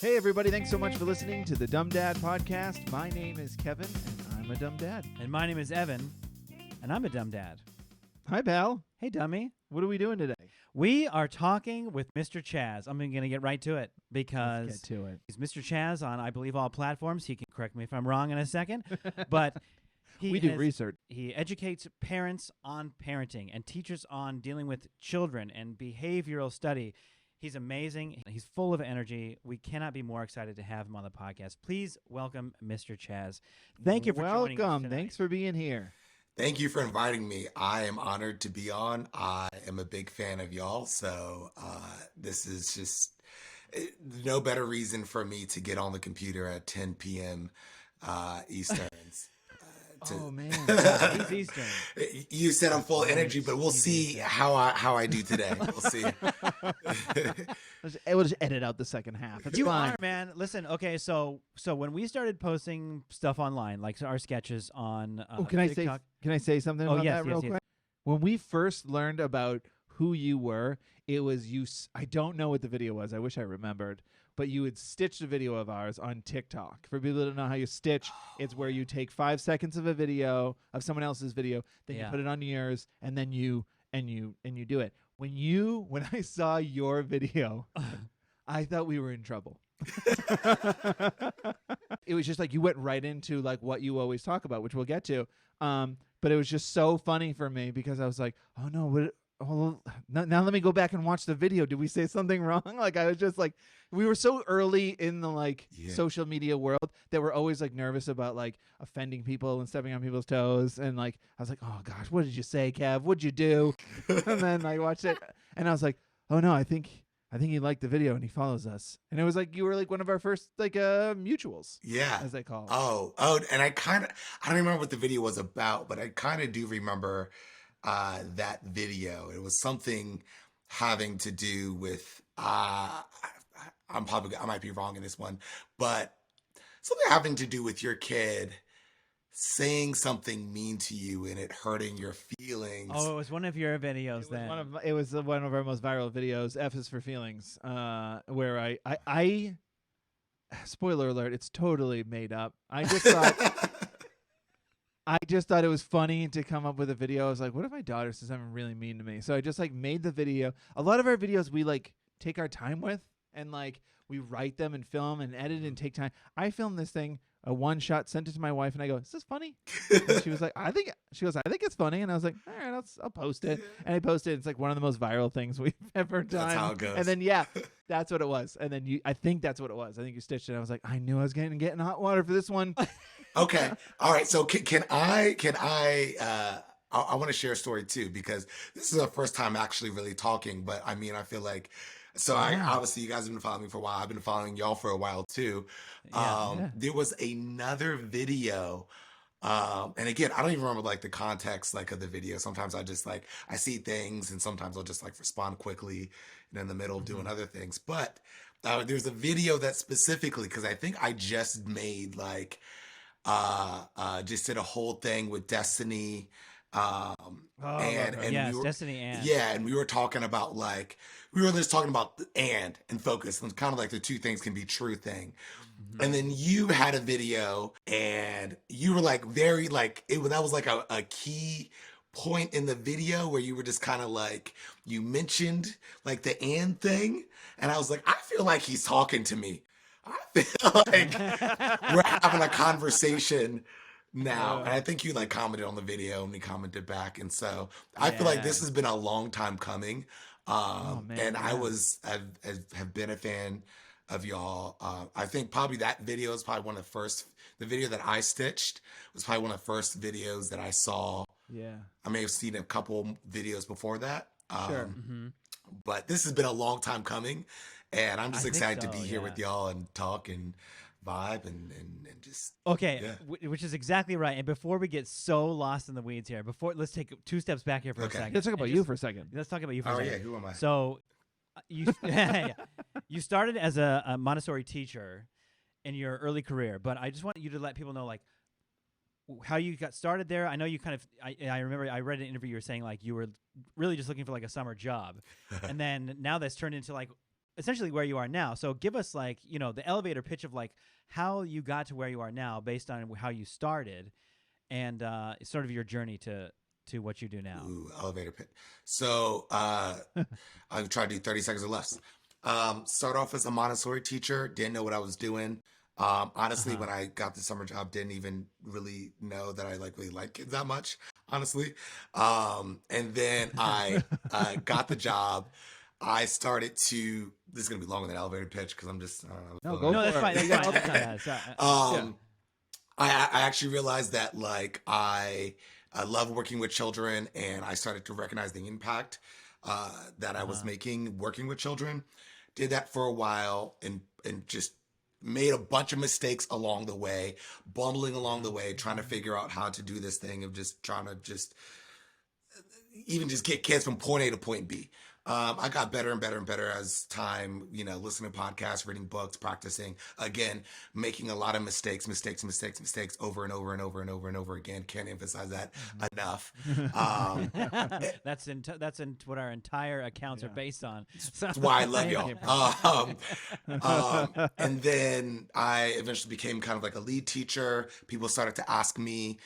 Hey, everybody. Thanks so much for listening to the Dumb Dad Podcast. My name is Kevin, and I'm a dumb dad. And my name is Evan, and I'm a dumb dad. Hi, pal. Hey, dummy. What are we doing today? We are talking with Mr. Chazz. I'm going to get right to it because Let's get to it. he's Mr. Chazz on, I believe, all platforms. He can correct me if I'm wrong in a second. But We do research. He educates parents on parenting and teachers on dealing with children and behavioral study. He's amazing. He's full of energy. We cannot be more excited to have him on the podcast. Please welcome Mr. Chazz. Thank you for joining us Welcome. tonight. Thanks for being here. Thank you for inviting me. I am honored to be on. I am a big fan of y'all. So this is just no better reason for me to get on the computer at 10 p.m. Easterns. Oh, man. He's Eastern. You said I'm full of energy, but we'll see how I do today. We'll see. We'll just edit out the second half. It's You fine. are, man. Listen, okay, so when we started posting stuff online, like our sketches on Can I say something Oh, about yes, that real yes. quick? When we first learned about who you were, it was you. I don't know what the video was. I wish I remembered. But you had stitched a video of ours on TikTok. For people that don't know how you stitch, it's where you take 5 seconds of a video of someone else's video, then you Yeah. put it on yours, and then you do it. When I saw your video, I thought we were in trouble. It was just like you went right into like what you always talk about, which we'll get to. But it was just so funny for me because I was like, oh no, now let me go back and watch the video. Did we say something wrong? Like I was just like, we were so early in the social media world that we're always like nervous about like offending people and stepping on people's toes. And like I was like, oh gosh, what did you say, Kev? What'd you do? And then I watched it and I was like, oh no, I think he liked the video and he follows us. And it was like you were like one of our first mutuals. Yeah. As they call it. Oh, and I don't remember what the video was about, but I kind of do remember that video. It was something having to do with I might be wrong in this one, but something having to do with your kid saying something mean to you and it hurting your feelings. Oh, it was one of your videos then. It was one of our most viral videos. F is for feelings. Where I spoiler alert, it's totally made up. I just thought it was funny to come up with a video. I was like, what if my daughter says something really mean to me? So I just made the video. A lot of our videos we take our time with and we write them and film and edit and take time. I filmed this thing a one shot, sent it to my wife, and I go, "Is this funny?" And she was like, "I think it's funny." And I was like, "All right, I'll post it." And I posted it. It's like one of the most viral things we've ever done. That's how it goes. And then that's what it was. And then I think that's what it was. I think you stitched it. I was like, I knew I was getting hot water for this one. Okay. All right. So can I want to share a story too, because this is the first time actually really talking, but I mean, I feel like, obviously you guys have been following me for a while. I've been following y'all for a while too. There was another video. And again, I don't even remember the context of the video. Sometimes I just I see things and sometimes I'll just respond quickly and in the middle of doing other things. But there's a video that specifically, because I think I just made just did a whole thing with Destiny. Destiny and and we were talking about we were just talking about and focus and kind of the two things can be true thing. Mm-hmm. And then you had a video and you were very that was a key point in the video where you were just kind of you mentioned the and thing, and I was like, I feel like he's talking to me. I feel like we're having a conversation now. And I think you commented on the video and we commented back. And so I feel like this has been a long time coming. And I have been a fan of y'all. I think probably that video is probably one of the first, the video that I stitched was probably one of the first videos that I saw. Yeah. I may have seen a couple videos before that. Sure. But this has been a long time coming. And I'm just excited to be here with y'all and talk and vibe and just which is exactly right. And before we get so lost in the weeds here, let's take 2 steps back here for a second. Let's talk about you for a second. Let's talk about you for a second. Oh yeah, who am I? So you you started as a Montessori teacher in your early career, but I just want you to let people know how you got started there. I know you kind of I remember I read an interview you were saying you were really just looking for a summer job. And then now that's turned into essentially where you are now. So give us like, the elevator pitch of like how you got to where you are now based on how you started and sort of your journey to what you do now. Ooh, elevator pitch. So I've tried to do 30 seconds or less. Start off as a Montessori teacher, didn't know what I was doing. Honestly, when I got the summer job, didn't even really know that I really like kids that much, honestly. And then I got the job. I started to, this is going to be longer than elevator pitch because I'm just, I don't know. No, go No, for that's it. fine. That's fine. That's fine. I actually realized that like I love working with children, and I started to recognize the impact that I was making working with children. Did that for a while and just made a bunch of mistakes along the way, bumbling along the way, trying to figure out how to do this thing of just trying to just even just get kids from point A to point B. I got better and better and better as time, listening to podcasts, reading books, practicing, again, making a lot of mistakes over and over and over and over and over again. Can't emphasize that enough. That's what our entire accounts are based on. So, That's why I love y'all. And then I eventually became kind of like a lead teacher. People started to ask me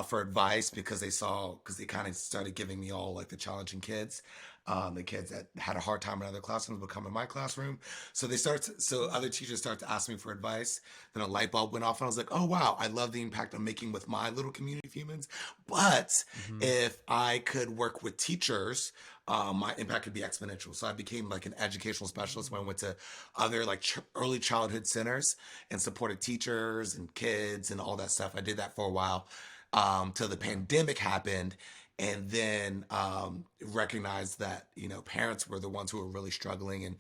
for advice because they kind of started giving me all like the challenging kids. The kids that had a hard time in other classrooms would come in my classroom. So other teachers start to ask me for advice. Then a light bulb went off and I was like, oh, wow, I love the impact I'm making with my little community of humans. But if I could work with teachers, my impact could be exponential. So I became like an educational specialist when I went to other like early childhood centers and supported teachers and kids and all that stuff. I did that for a while till the pandemic happened. And then recognized that, parents were the ones who were really struggling, and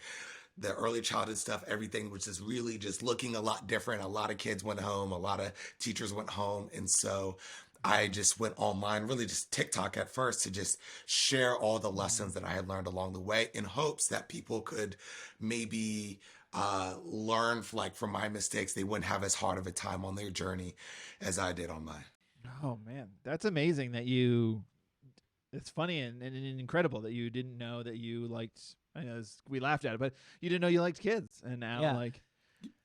the early childhood stuff, everything was just really just looking a lot different. A lot of kids went home, a lot of teachers went home. And so I just went online, really just TikTok at first, to just share all the lessons that I had learned along the way in hopes that people could maybe learn from my mistakes. They wouldn't have as hard of a time on their journey as I did on mine. Oh, man. That's amazing that it's funny and incredible that you didn't know that you liked, I know we laughed at it, but you didn't know you liked kids. And now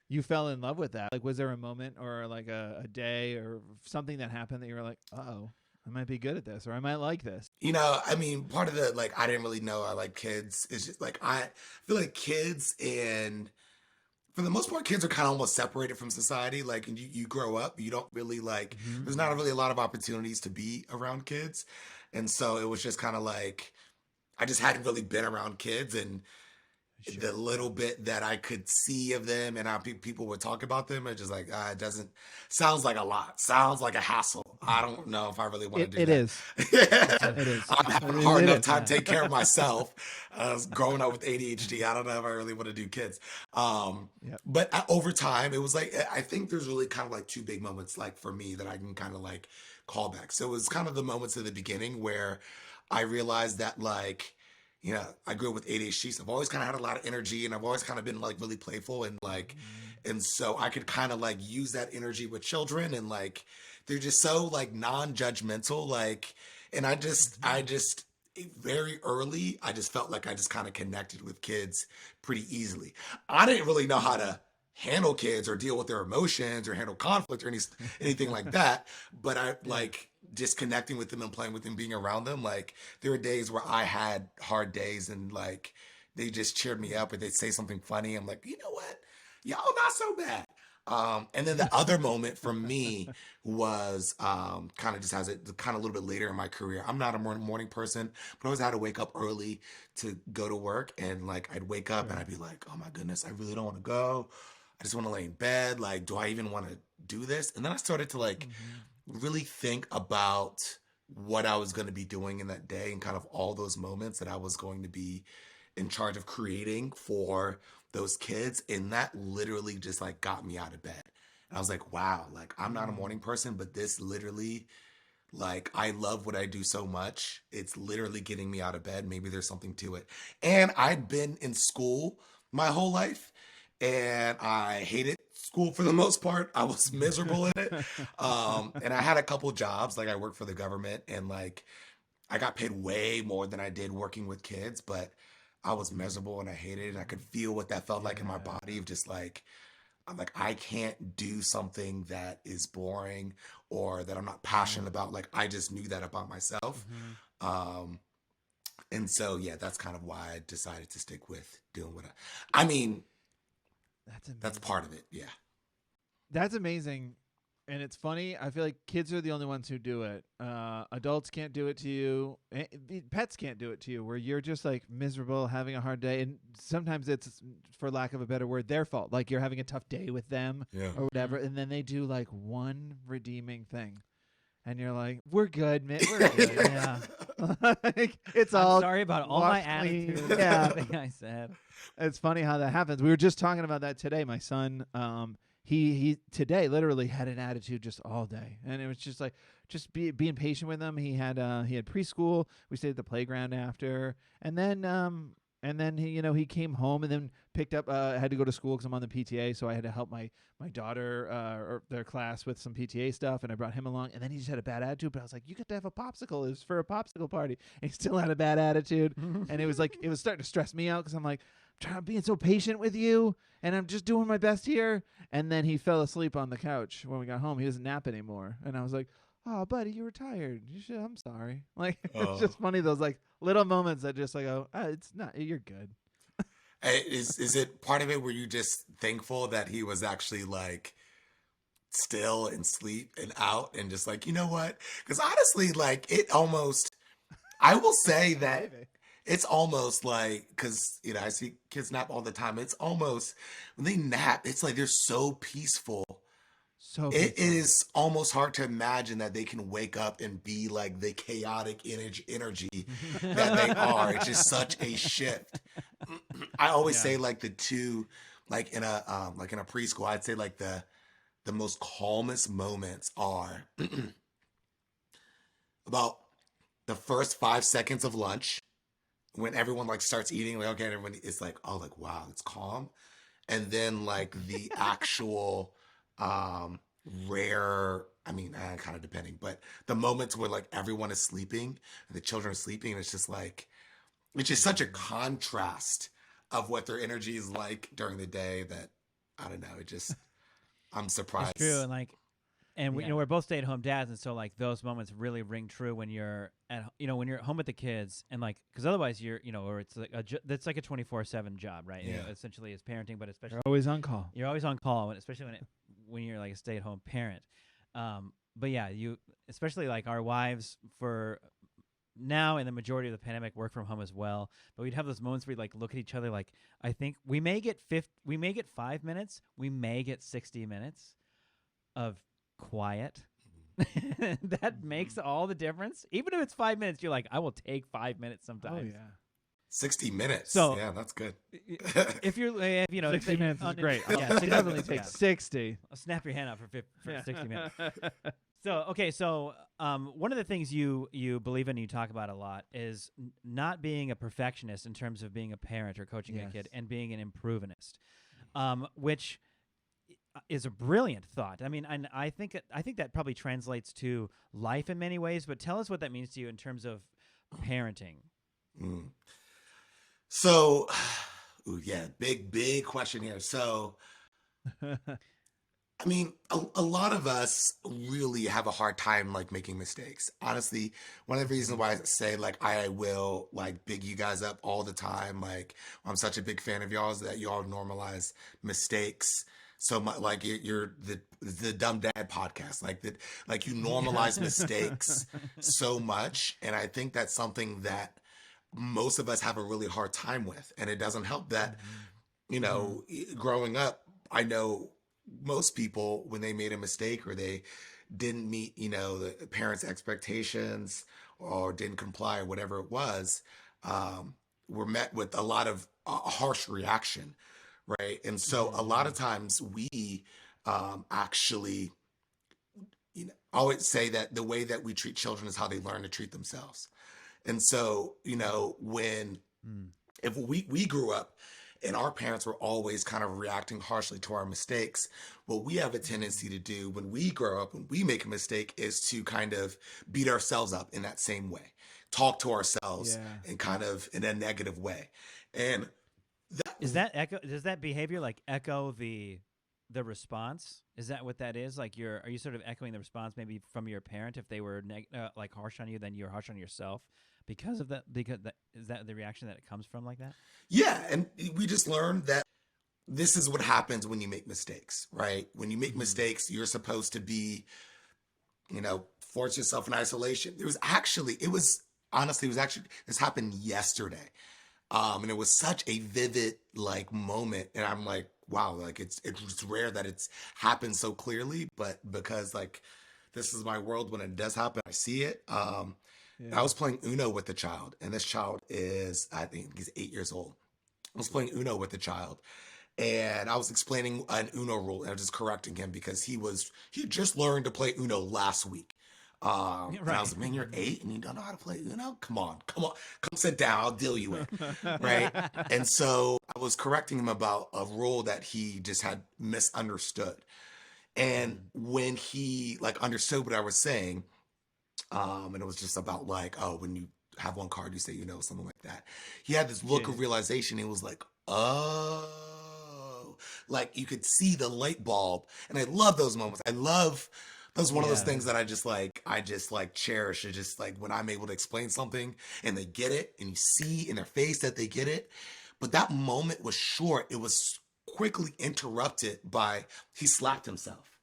you fell in love with that. Like, was there a moment or like a day or something that happened that you were like, uh-oh, I might be good at this, or I might like this? Part of the, I didn't really know I like kids. It's just I feel like kids, and for the most part, kids are kind of almost separated from society. Like, and you grow up, you don't really there's not really a lot of opportunities to be around kids. And so it was just kind of like, I just hadn't really been around kids, and the little bit that I could see of them and how people would talk about them, it's just it doesn't, sounds like a lot, sounds like a hassle. I don't know if I really want to do that. It is. It is. I'm having a hard enough time taking care of myself. Growing up with ADHD, I don't know if I really want to do kids. But over time, it was I think there's really kind of two big moments for me that I can kind of call back. So it was kind of the moments in the beginning where I realized that I grew up with ADHD, so I've always kind of had a lot of energy, and I've always kind of been really playful, and and so I could kind of use that energy with children, and they're just so non-judgmental, and I just very early, I just felt like I just kind of connected with kids pretty easily. I didn't really know how to handle kids or deal with their emotions or handle conflict or anything like that, but I just connecting with them and playing with them, being around them. There were days where I had hard days, and they just cheered me up, or they'd say something funny. I'm like, you know what, y'all not so bad. And then the other moment for me was kind of just as it kind of a little bit later in my career. I'm not a morning person, but I always had to wake up early to go to work, and I'd wake up and I'd be like, oh my goodness, I really don't want to go. I just want to lay in bed. Do I even want to do this? And then I started to really think about what I was going to be doing in that day, and kind of all those moments that I was going to be in charge of creating for those kids. And that literally just got me out of bed. And I was like, wow, I'm not a morning person, but this literally, I love what I do so much. It's literally getting me out of bed. Maybe there's something to it. And I'd been in school my whole life, and I hated school for the most part. I was miserable in it. And I had a couple jobs. I worked for the government, and I got paid way more than I did working with kids, but I was miserable and I hated it. And I could feel what that felt like in my Yeah. body of just like, I'm like, I can't do something that is boring or that I'm not passionate about. Like, I just knew that about myself. Um, and so, yeah, that's kind of why I decided to stick with doing I mean, That's amazing. that's part of it. Yeah. That's amazing. And it's funny. I feel like kids are the only ones who do it. Adults can't do it to you. Pets can't do it to you, where you're just like miserable, having a hard day. And sometimes it's, for lack of a better word, their fault. Like you're having a tough day with them or whatever. And then they do like one redeeming thing. And you're like, we're good, man. We're good. Yeah. Like, it's I'm all sorry about all my washed clean. attitude. Yeah. Everything I said. It's funny how that happens. We were just talking about that today. My son, he today literally had an attitude just all day, and it was just like being patient with him. He had preschool. We stayed at the playground after, and then he came home and then picked up. Had to go to school because I'm on the PTA, so I had to help my daughter or their class with some PTA stuff, and I brought him along. And then he just had a bad attitude. But I was like, "You get to have a popsicle. It was for a popsicle party." And he still had a bad attitude, and it was starting to stress me out because I'm like, being so patient with you, and I'm just doing my best here. And then he fell asleep on the couch when we got home. He doesn't nap anymore, and I was like, "Oh, buddy, you were tired. I'm sorry." Like it's just funny, those like little moments that just like, "Oh, it's not. You're good." Is it part of it were you just thankful that he was actually like still and sleep and out and just like, you know what? Because honestly, like it almost, I will say that it's almost like, because, I see kids nap all the time. It's almost, when they nap, it's like they're so peaceful. So It is almost hard to imagine that they can wake up and be like the chaotic energy that they are. It's just such a shift. I always say like the two, like in a preschool, I'd say like the most calmest moments are about the first 5 seconds of lunch, when everyone like starts eating, like okay, everyone is like, oh, like wow, it's calm, and then like the actual rare, I mean, kind of depending, but the moments where like everyone is sleeping and the children are sleeping, and it's just like, it's just such a contrast of what their energy is like during the day that I don't know. It just, I'm surprised. It's true, and we, we're both stay-at-home dads, and so like those moments really ring true when you're when you're at home with the kids, and like because otherwise you're or it's like that's like a 24/7 job, right? Yeah. Essentially, is parenting, but especially you're always on call. You're always on call, especially when you're like a stay-at-home parent. But yeah, you especially like our wives for now in the majority of the pandemic work from home as well. But we'd have those moments where we like look at each other like, I think we may get 5 minutes, we may get 60 minutes of quiet. That makes all the difference. Even if it's 5 minutes, you're like, I will take 5 minutes sometimes. Oh yeah. 60 minutes. So yeah, that's good. If you're, 60 minutes is great. Yeah, It definitely takes 60. I'll snap your hand out for 60 minutes. So one of the things you believe in, and you talk about a lot, is not being a perfectionist in terms of being a parent or coaching a kid, and being an improvementist, which is a brilliant thought. I mean, and I think that probably translates to life in many ways. But tell us what that means to you in terms of parenting. So, big question here. So, I mean, a lot of us really have a hard time like making mistakes. Honestly, one of the reasons why I say like I will like big you guys up all the time. Like I'm such a big fan of y'all is that y'all normalize mistakes so much. Like you're the Dumb Dad podcast. Like that, like you normalize mistakes so much, and I think that's something that most of us have a really hard time with. And it doesn't help that growing up, I know most people, when they made a mistake or they didn't meet, the parents' expectations or didn't comply or whatever it was, were met with a lot of harsh reaction, right? And so a lot of times we actually, always say that the way that we treat children is how they learn to treat themselves. And so, if we grew up and our parents were always kind of reacting harshly to our mistakes, what we have a tendency to do when we grow up, when we make a mistake, is to kind of beat ourselves up in that same way. talk to ourselves Yeah. in kind of in a negative way. And Is that echo? Does that behavior like echo the response? Is that what that is? Like are you sort of echoing the response maybe from your parent if they were like harsh on you, then you're harsh on yourself because of that? Because is that the reaction that it comes from like that? yeah, and we just learned that this is what happens when you make mistakes, right? When you make mistakes, you're supposed to be, force yourself in isolation. It was actually, this happened yesterday. And it was such a vivid like moment. And I'm like, wow, like it's rare that it's happened so clearly, but because like, this is my world when it does happen, I see it. I Yeah. was playing Uno with the child, and this child I think he's 8 years old. I was playing Uno with the child, and I was explaining an Uno rule, and I was just correcting him because he just learned to play Uno last week. And I was like, man, you're 8 and you don't know how to play Uno? Come sit down. I'll deal you in. Right. And so I was correcting him about a rule that he just had misunderstood. And when he like understood what I was saying, and it was just about like, oh, when you have one card, you say, something like that. He had this look of realization. He was like, oh, like you could see the light bulb. And I love those moments. Those one of those things that I just like cherish. It's just like when I'm able to explain something and they get it and you see in their face that they get it. But that moment was short. It was quickly interrupted by he slapped himself.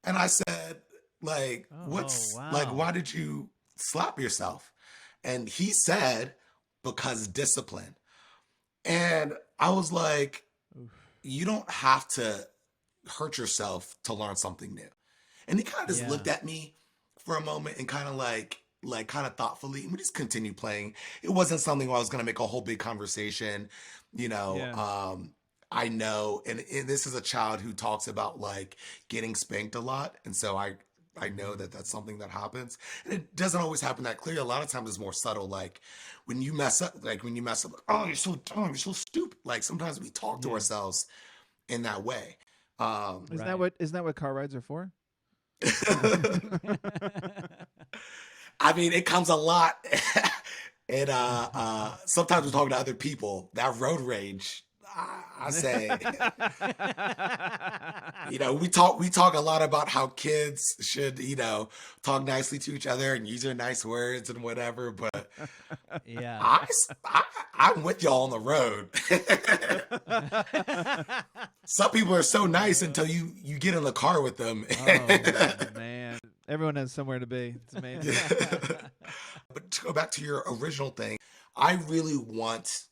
And I said, like, why did you slap yourself? And he said, because discipline. And I was like, you don't have to hurt yourself to learn something new. And he kind of just looked at me for a moment and kind of like kind of thoughtfully, and we just continued playing. It wasn't something where I was going to make a whole big conversation, I know, and this is a child who talks about like getting spanked a lot. And so I know that that's something that happens, and it doesn't always happen that clear. A lot of times it's more subtle. Like when you mess up, oh, you're so dumb, you're so stupid. Like sometimes we talk to ourselves in that way. Isn't that what car rides are for? I mean, it comes a lot. And sometimes we're talking to other people. That road rage, I say, we talk a lot about how kids should, talk nicely to each other and use their nice words and whatever. But I'm with y'all on the road. Some people are so nice until you get in the car with them. Oh man, everyone has somewhere to be. It's amazing. But to go back to your original thing, I really want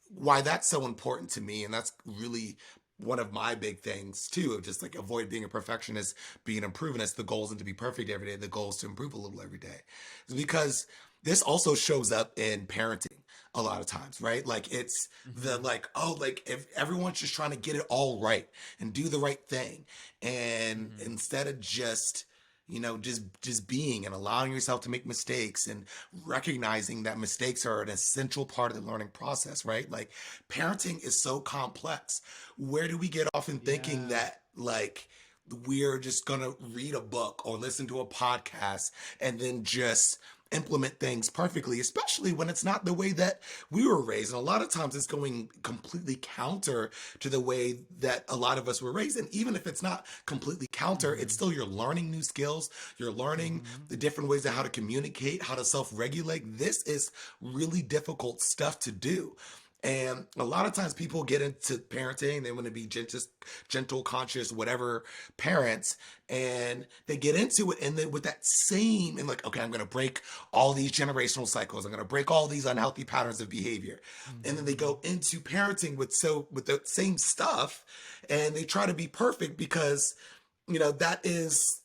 why that's so important to me, and that's really one of my big things too, of just like avoid being a perfectionist, being an improvementist. The goal isn't to be perfect every day. The goal is to improve a little every day. It's because this also shows up in parenting a lot of times, right? Like it's the like, oh, like if everyone's just trying to get it all right and do the right thing. And instead of just, just being and allowing yourself to make mistakes and recognizing that mistakes are an essential part of the learning process, right? Like parenting is so complex. Where do we get off in thinking that like we're just going to read a book or listen to a podcast and then just implement things perfectly, especially when it's not the way that we were raised. And a lot of times it's going completely counter to the way that a lot of us were raised. And even if it's not completely counter, it's still you're learning new skills. You're learning the different ways of how to communicate, how to self-regulate. This is really difficult stuff to do. And a lot of times people get into parenting, they want to be gentle, conscious, whatever parents, and they get into it. And then with that same, and like, okay, I'm going to break all these generational cycles. I'm going to break all these unhealthy patterns of behavior. And then they go into parenting with the same stuff, and they try to be perfect because, that is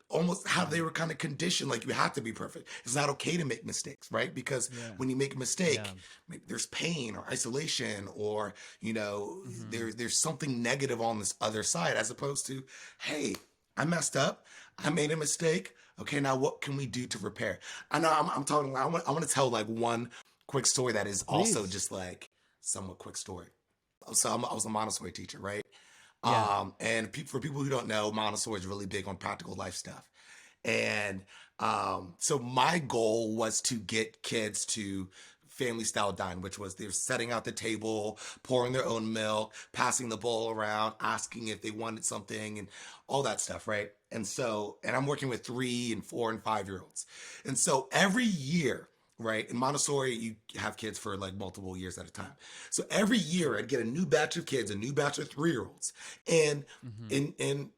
almost how they were kind of conditioned. Like you have to be perfect. It's not okay to make mistakes, right? Because when you make a mistake, maybe there's pain or isolation or, there's something negative on this other side, as opposed to, hey, I messed up. I made a mistake. Okay, now what can we do to repair? I know I'm talking, I want to tell like one quick story that is also just like somewhat quick story. So I was a Montessori teacher, right? And for people who don't know, Montessori is really big on practical life stuff. And So my goal was to get kids to family style dine, which was they're setting out the table, pouring their own milk, passing the bowl around, asking if they wanted something and all that stuff, right? And I'm working with 3 and 4 and 5 year olds. And so every year, right, in Montessori, you have kids for like multiple years at a time. So every year I'd get a new batch of kids, a new batch of 3 year olds. And in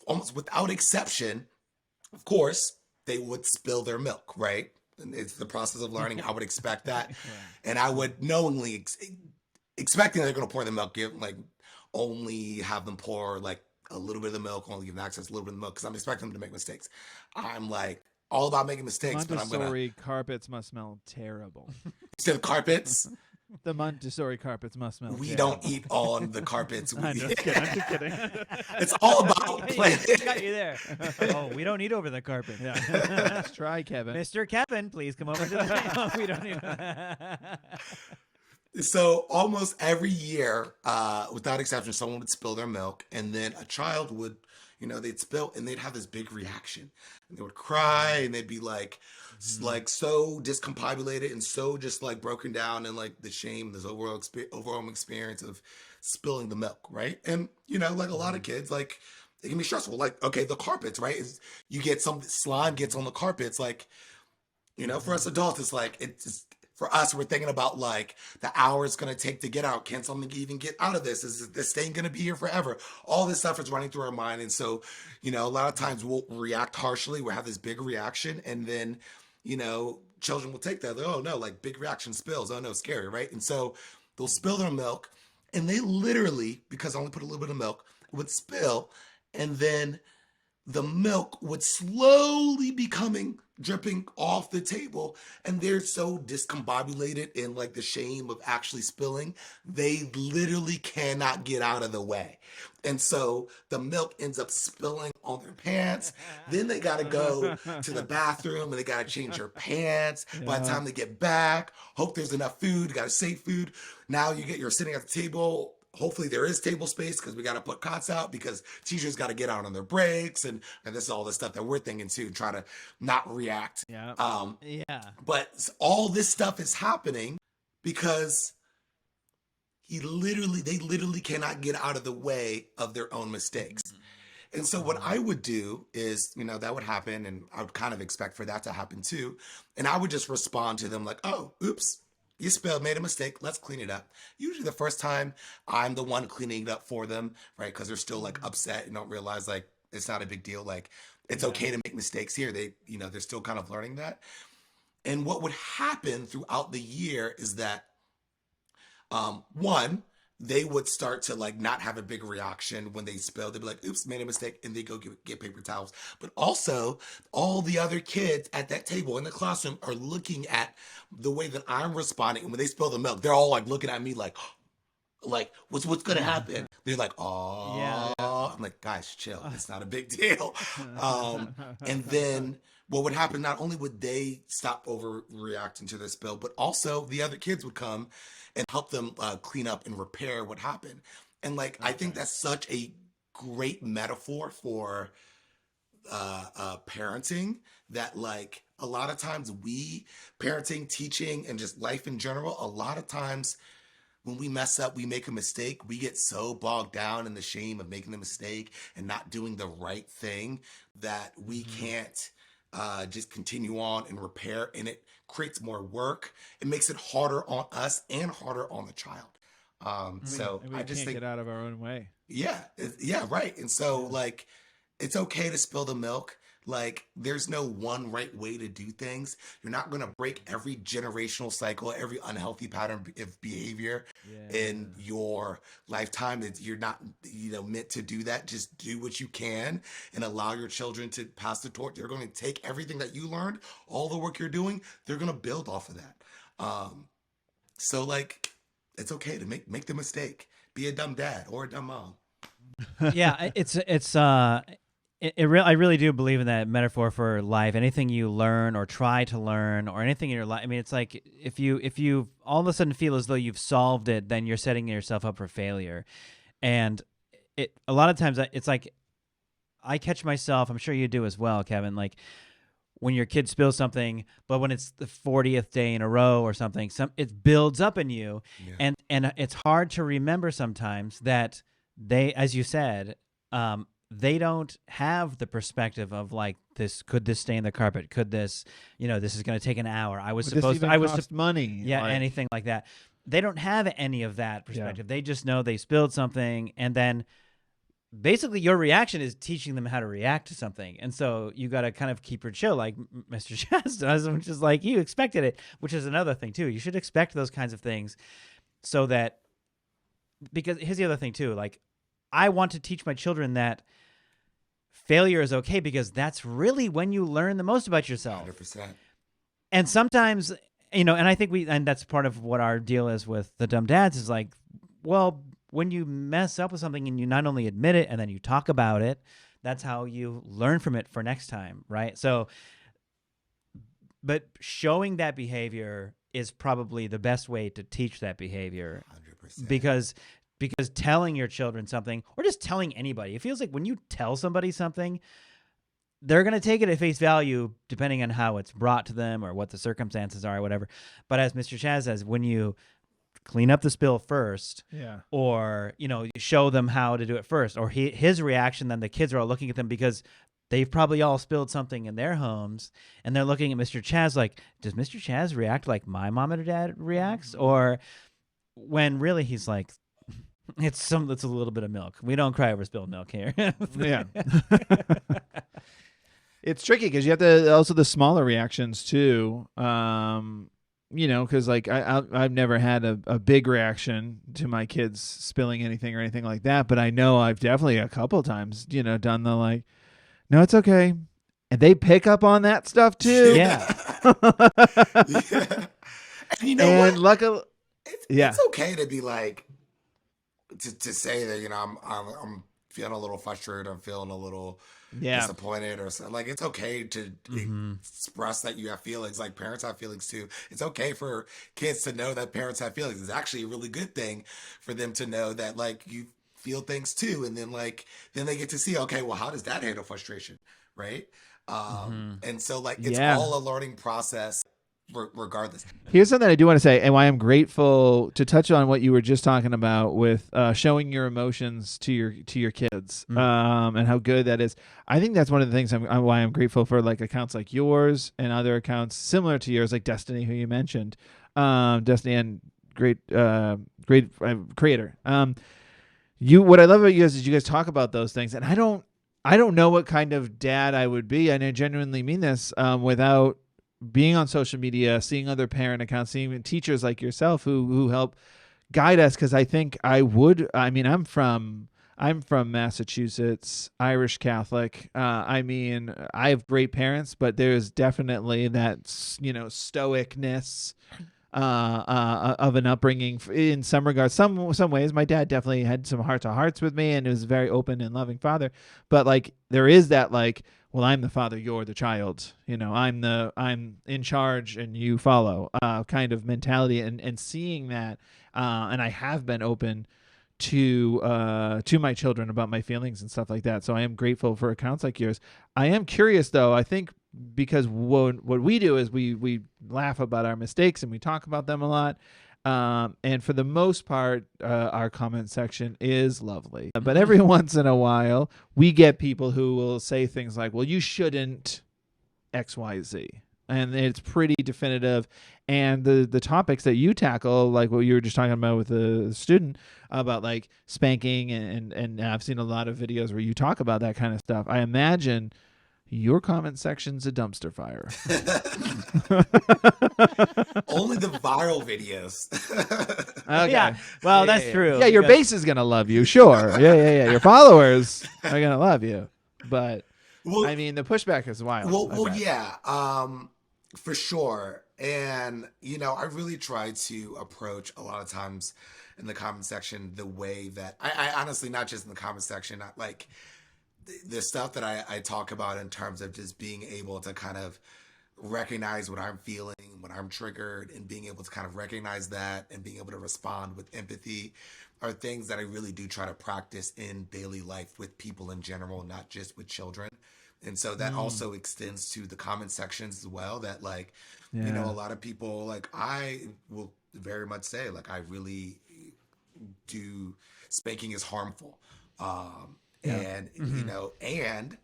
almost without exception, of course, they would spill their milk, right? And it's the process of learning. I would expect that. And I would knowingly, expecting they're going to pour the milk, only have them pour like a little bit of the milk, only give them access to a little bit of the milk, because I'm expecting them to make mistakes. I'm like all about making mistakes, but I'm going to. Montessori carpets must smell terrible. Instead of carpets. The Montessori carpets must smell We terrible. don't eat on the carpets. I'm just kidding. It's all about planning. Got you there. Oh, we don't eat over the carpet. Yeah. Let's try, Kevin. Mr. Kevin, please come over to the table. We don't even. So almost every year, without exception, someone would spill their milk, and then a child would, they'd spill, and they'd have this big reaction, and they would cry, and they'd be like so discombobulated and so just like broken down, and like the shame, this overwhelming experience of spilling the milk, right? And like a lot of kids, like it can be stressful. Like, okay, the carpets, right? You get some slime gets on the carpets, like for us adults, it's like it's. For us, we're thinking about like the hour it's going to take to get out. Can something even get out of this? Is this thing going to be here forever? All this stuff is running through our mind. And so, a lot of times we'll react harshly. We'll have this big reaction. And then, children will take that. Like, oh no, like big reaction spills. Oh no, scary, right? And so they'll spill their milk. And they literally, because I only put a little bit of milk, would spill. And then the milk would slowly dripping off the table, and they're so discombobulated in like the shame of actually spilling, they literally cannot get out of the way. And so the milk ends up spilling on their pants. Then they got to go to the bathroom and they got to change their pants. By the time they get back, hope there's enough food, got to save food. Now you're sitting at the table. Hopefully there is table space, because we got to put cots out, because teachers got to get out on their breaks. And this is all the stuff that we're thinking too, try to not react. Yeah. But all this stuff is happening because they literally cannot get out of the way of their own mistakes. And so what I would do is, that would happen, and I would kind of expect for that to happen too. And I would just respond to them like, oh, oops. You made a mistake. Let's clean it up. Usually the first time I'm the one cleaning it up for them, right? Because they're still like upset and don't realize like it's not a big deal. Like it's okay to make mistakes here. They're still kind of learning that. And what would happen throughout the year is that, one, they would start to like not have a big reaction when they spill. They'd be like, oops, made a mistake. And they go get paper towels. But also all the other kids at that table in the classroom are looking at the way that I'm responding. And when they spill the milk, they're all like looking at me like what's going to happen? They're like, oh, yeah. I'm like, guys, chill. It's not a big deal. And then what would happen, not only would they stop overreacting to the spill, but also the other kids would come and help them clean up and repair what happened. And like, I think that's such a great metaphor for parenting, that like a lot of times parenting, teaching, and just life in general, a lot of times when we mess up, we make a mistake, we get so bogged down in the shame of making a mistake and not doing the right thing that we can't just continue on and repair, and it creates more work. It makes it harder on us and harder on the child. So and we I just can't think, get out of our own way. yeah, right. And so like, it's okay to spill the milk. Like, there's no one right way to do things. You're not going to break every generational cycle, every unhealthy pattern of behavior in your lifetime. You're not, meant to do that. Just do what you can and allow your children to pass the torch. They're going to take everything that you learned, all the work you're doing, they're going to build off of that. So like, it's okay to make the mistake. Be a dumb dad or a dumb mom. Yeah, I really do believe in that metaphor for life. Anything you learn or try to learn, or anything in your life, I mean, it's like if you all of a sudden feel as though you've solved it, then you're setting yourself up for failure. And a lot of times it's like I catch myself, I'm sure you do as well, Kevin, like when your kid spills something, but when it's the 40th day in a row or something, it builds up in you. Yeah. And it's hard to remember sometimes that they, as you said, they don't have the perspective of like could this stain the carpet? Could this, this is going to take an hour. I was supposed to, cost money. yeah, anything like that. They don't have any of that perspective. They just know they spilled something, and then basically your reaction is teaching them how to react to something. And so you got to kind of keep your chill like Mr. Chazz does, which is like you expected it, which is another thing too. You should expect those kinds of things so that, because here's the other thing too, like I want to teach my children that failure is okay, because that's really when you learn the most about yourself. 100%. And sometimes, and I think and that's part of what our deal is with the Dumb Dads is like, well, when you mess up with something and you not only admit it and then you talk about it, that's how you learn from it for next time, right? So, but showing that behavior is probably the best way to teach that behavior. 100%. Because telling your children something, or just telling anybody, it feels like when you tell somebody something, they're going to take it at face value depending on how it's brought to them or what the circumstances are or whatever. But as Mr. Chazz says, when you clean up the spill first, or, you show them how to do it first, or his reaction, then the kids are all looking at them because they've probably all spilled something in their homes, and they're looking at Mr. Chazz like, does Mr. Chazz react like my mom and dad reacts? Or when really he's like, it's a little bit of milk. We don't cry over spilled milk here. Yeah. It's tricky because you have to also the smaller reactions too. Because like I've never had a big reaction to my kids spilling anything or anything like that, but I know I've definitely a couple times, done the like, no, it's okay, and they pick up on that stuff too. Yeah. Yeah. And what? Luckily, it's okay to be like to say that I'm feeling a little frustrated, I'm feeling a little disappointed or something. Like, it's okay to express that you have feelings. Like, parents have feelings too. It's okay for kids to know that parents have feelings. It's actually a really good thing for them to know that like you feel things too, and then they get to see, okay, well, how does that handle frustration, right? And so like it's all a learning process regardless. Here's something I do want to say, and why I'm grateful to touch on what you were just talking about with showing your emotions to your kids, and how good that is. I think that's one of the things why I'm grateful for like accounts like yours and other accounts similar to yours, like Destiny, who you mentioned, Destiny, and great creator. What I love about you guys is you guys talk about those things, and I don't know what kind of dad I would be, and I genuinely mean this, without being on social media, seeing other parent accounts, seeing teachers like yourself who help guide us. Cause I think I'm from Massachusetts, Irish Catholic. I have great parents, but there's definitely that, stoicness, of an upbringing in some regards. Some ways my dad definitely had some heart to hearts with me and was a very open and loving father. But like, there is that like, well, I'm the father, you're the child, I'm in charge and you follow, kind of mentality, and seeing that. And I have been open to my children about my feelings and stuff like that. So I am grateful for accounts like yours. I am curious though. I think because what we do is we laugh about our mistakes and we talk about them a lot. And for the most part, our comment section is lovely. But every once in a while, we get people who will say things like, well, you shouldn't X, Y, Z. And it's pretty definitive. And the topics that you tackle, like what you were just talking about with the student, about like spanking, and I've seen a lot of videos where you talk about that kind of stuff. I imagine your comment section's a dumpster fire. Only the viral videos. Okay. Yeah. Well, that's true. Yeah, your base is gonna love you, sure. Yeah. Your followers are gonna love you, but I mean, the pushback is wild. For sure. And I really try to approach a lot of times in the comment section the way that I honestly, not just in the comment section, like the stuff that I talk about in terms of just being able to kind of recognize what I'm feeling, when I'm triggered, and being able to kind of recognize that and being able to respond with empathy are things that I really do try to practice in daily life with people in general, not just with children. And so that also extends to the comment sections as well, that like, Yeah. you know, a lot of people, like I will very much say, like, I really do, spanking is harmful. Yeah. And, you know, and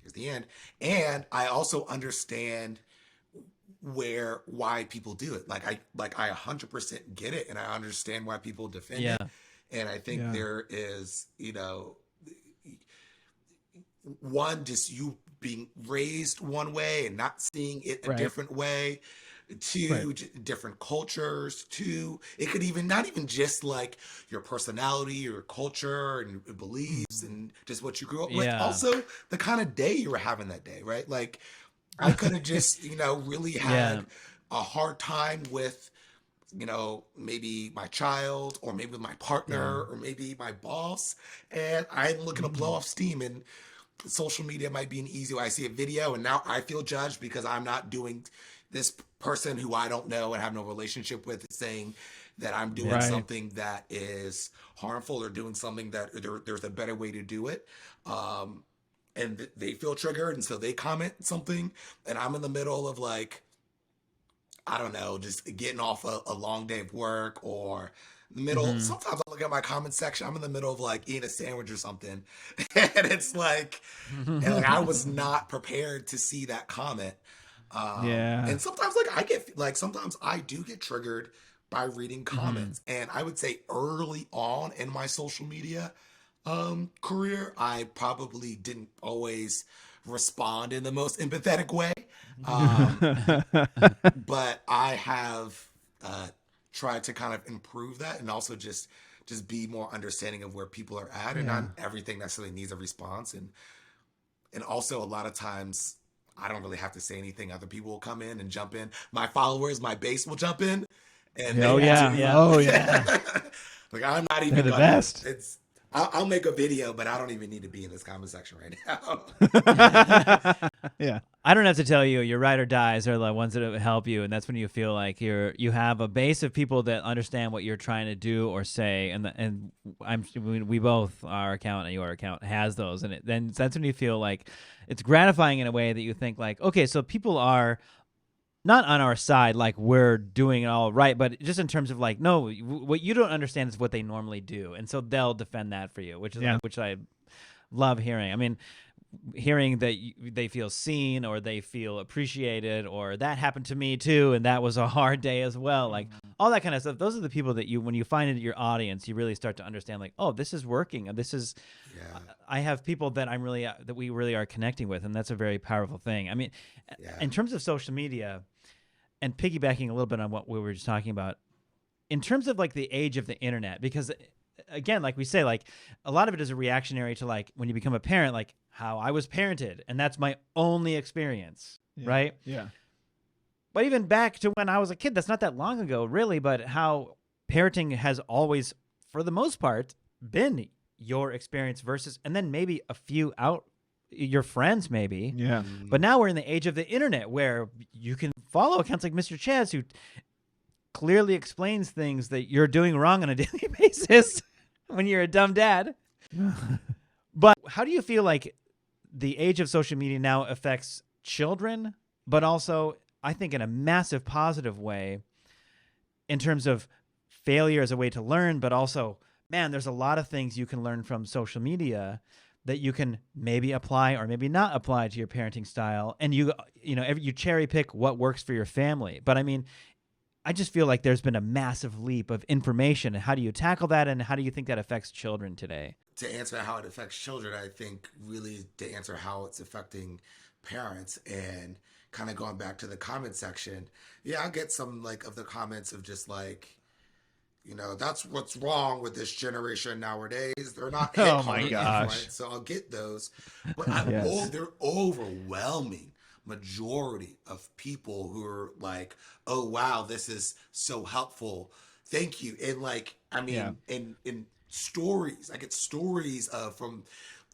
here's the end. And I also understand why people do it. I 100% get it, and I understand why people defend Yeah. it. And I think Yeah. there is, you know, one, just you being raised one way and not seeing it a Right. different way. Two, Right. different cultures. Two, it could even not even just like your personality, your culture and beliefs and just what you grew up, like Yeah. also the kind of day you were having that day, right? Like I could have just, you know, really had a hard time with, you know, maybe my child or maybe my partner or maybe my boss, and I'm looking to blow off steam, and social media might be an easy way. I see a video and now I feel judged because I'm not doing, this person who I don't know and have no relationship with is saying that I'm doing Right. something that is harmful or doing something that there's a better way to do it. And they feel triggered, and so they comment something, and I'm in the middle of like, I don't know, just getting off a long day of work, or in the middle. Sometimes I look at my comment section. I'm in the middle of like eating a sandwich or something, and it's like, and like I was not prepared to see that comment. Yeah. And sometimes like I get like, sometimes I do get triggered by reading comments, and I would say early on in my social media career, I probably didn't always respond in the most empathetic way. But I have tried to kind of improve that, and also just be more understanding of where people are at, and not everything necessarily needs a response. And also a lot of times I don't really have to say anything. Other people will come in and jump in. My followers, my base will jump in, and Oh they yeah. do. Oh yeah. Like I'm not even They're the gonna. best. It's I'll make a video, but I don't even need to be in this comment section right now. Yeah. I don't have to tell you, your ride or dies are the ones that help you, and that's when you feel like you have a base of people that understand what you're trying to do or say, and we both, our account and your account has those, and then that's when you feel like it's gratifying in a way that you think like, okay, so people are not on our side, like we're doing it all right, but just in terms of like, no, what you don't understand is what they normally do, and so they'll defend that for you, which is which I love hearing. I mean, hearing that they feel seen or they feel appreciated, or that happened to me too, and that was a hard day as well, like all that kind of stuff. Those are the people that you, when you find it at your audience, you really start to understand like, oh, this is working, and this is I have people that I'm really that we really are connecting with, and that's a very powerful thing. I mean, in terms of social media, and piggybacking a little bit on what we were just talking about, in terms of like the age of the internet, because again, like we say, like a lot of it is a reactionary to like when you become a parent, like how I was parented, and that's my only experience, right? Yeah. But even back to when I was a kid, that's not that long ago, really, but how parenting has always, for the most part, been your experience versus, and then maybe a few out your friends maybe. Yeah. But now we're in the age of the internet where you can follow accounts like Mr. Chazz, who clearly explains things that you're doing wrong on a daily basis when you're a dumb dad. But how do you feel like the age of social media now affects children, but also I think in a massive positive way in terms of failure as a way to learn, but also, man, there's a lot of things you can learn from social media that you can maybe apply or maybe not apply to your parenting style, and you cherry pick what works for your family. But I mean, I just feel like there's been a massive leap of information, and how do you tackle that, and how do you think that affects children today? To answer how it affects children, I think really to answer how it's affecting parents, and kind of going back to the comment section, I get some like of the comments of just like, you know, that's what's wrong with this generation nowadays. They're not hit Oh hard my enough, gosh. right? So I'll get those. But they're overwhelming majority of people who are like, oh, wow, this is so helpful. Thank you. And like, I mean, in stories, I get stories from,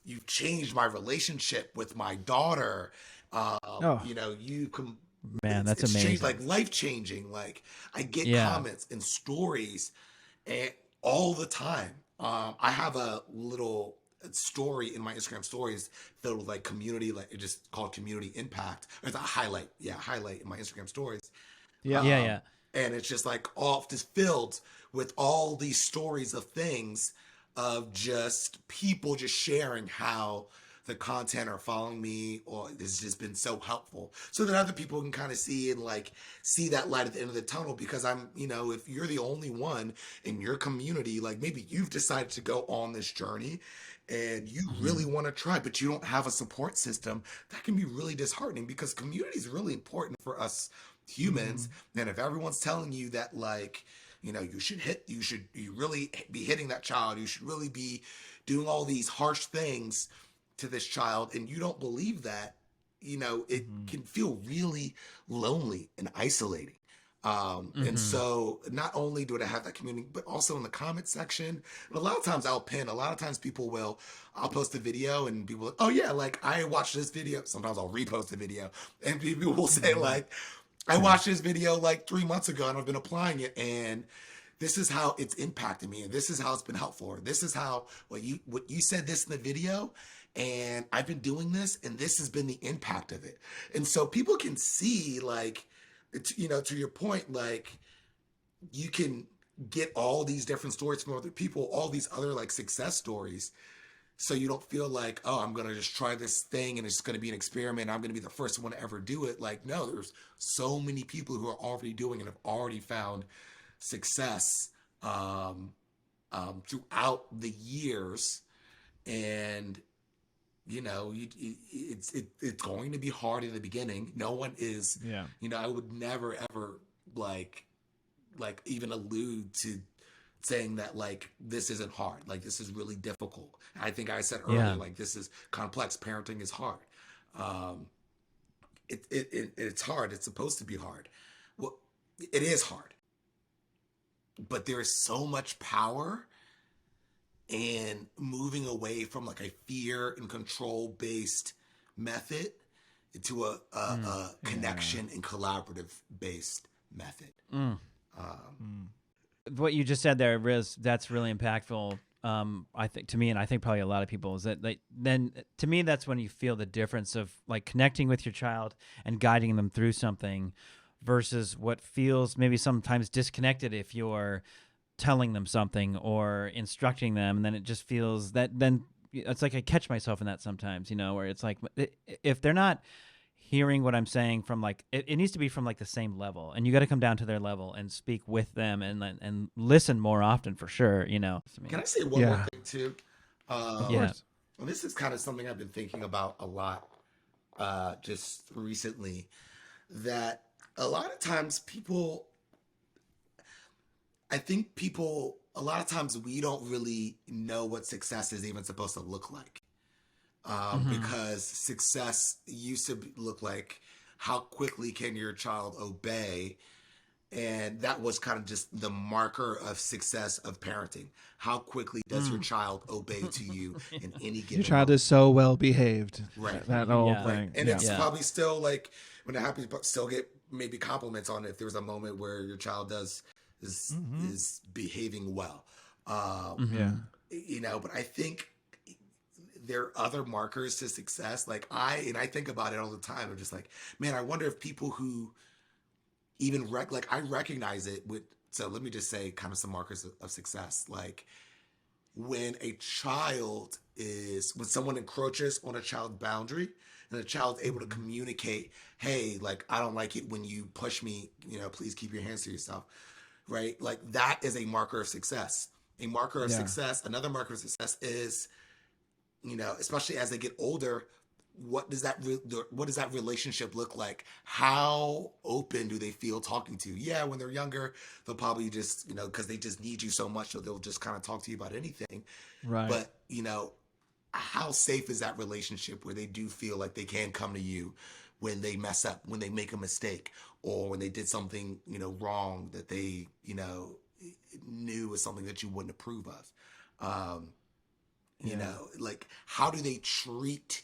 you've changed my relationship with my daughter. You know, you can, Man, that's it's amazing. changed, like life changing. Like I get comments and stories and all the time. I have a little story in my Instagram stories filled with like community, like it just called community impact. Or it's a highlight in my Instagram stories. Yeah. Yeah. And it's just like all just filled with all these stories of things of just people just sharing how the content or following me or it's just been so helpful so that other people can kind of see and like see that light at the end of the tunnel. Because I'm, if you're the only one in your community, like maybe you've decided to go on this journey and you really want to try, but you don't have a support system, that can be really disheartening because community is really important for us humans. And if everyone's telling you that like, you really be hitting that child, you should really be doing all these harsh things to this child, and you don't believe that, it can feel really lonely and isolating. And so not only do I have that community, but also in the comment section. And a lot of times a lot of times I'll post a video and people like, oh yeah, like I watched this video. Sometimes I'll repost the video and people will say like, I watched this video like 3 months ago and I've been applying it and this is how it's impacted me and this is how it's been helpful. Or this is how what you said this in the video and I've been doing this and this has been the impact of it. And so people can see like, to your point, like you can get all these different stories from other people, all these other like success stories. So you don't feel like, oh, I'm going to just try this thing and it's going to be an experiment. I'm going to be the first one to ever do it. Like, no, there's so many people who are already doing it and have already found success throughout the years. And, it's going to be hard in the beginning. No one is, I would never, ever like even allude to saying that like this isn't hard, like this is really difficult. I think I said earlier, like this is complex. Parenting is hard. It's hard. It's supposed to be hard. Well, it is hard, but there is so much power in moving away from like a fear and control based method to a connection and collaborative based method. What you just said there, Riz, that's really impactful. I think to me, and I think probably a lot of people, is that then to me that's when you feel the difference of like connecting with your child and guiding them through something versus what feels maybe sometimes disconnected if you're telling them something or instructing them, and then it just feels that then it's like I catch myself in that sometimes, where it's like if they're not hearing what I'm saying from like it needs to be from like the same level, and you got to come down to their level and speak with them and listen more often for sure. Can I say one more thing too? Yeah. Well, this is kind of something I've been thinking about a lot just recently, that a lot of times a lot of times we don't really know what success is even supposed to look like. Because success used to look like how quickly can your child obey, and that was kind of just the marker of success of parenting. How quickly does your child obey to you in any given Your child moment? is so well behaved. Right. That whole Yeah. thing. And it's probably still like when it happens, but still get maybe compliments on it if there's a moment where your child is behaving well. But I think there are other markers to success. Like I think about it all the time. I'm just like, man, I wonder if people who even I recognize it with, so let me just say kind of some markers of success. Like when someone encroaches on a child's boundary and the child's able to communicate, hey, like, I don't like it when you push me, please keep your hands to yourself. Right? Like that is a marker of success. A marker of success. Another marker of success is, especially as they get older, what does that relationship look like? How open do they feel talking to you? Yeah, when they're younger, they'll probably just, because they just need you so much, so they'll just kind of talk to you about anything. Right. But, how safe is that relationship where they do feel like they can come to you when they mess up, when they make a mistake, or when they did something, wrong that they, knew was something that you wouldn't approve of? Like how do they treat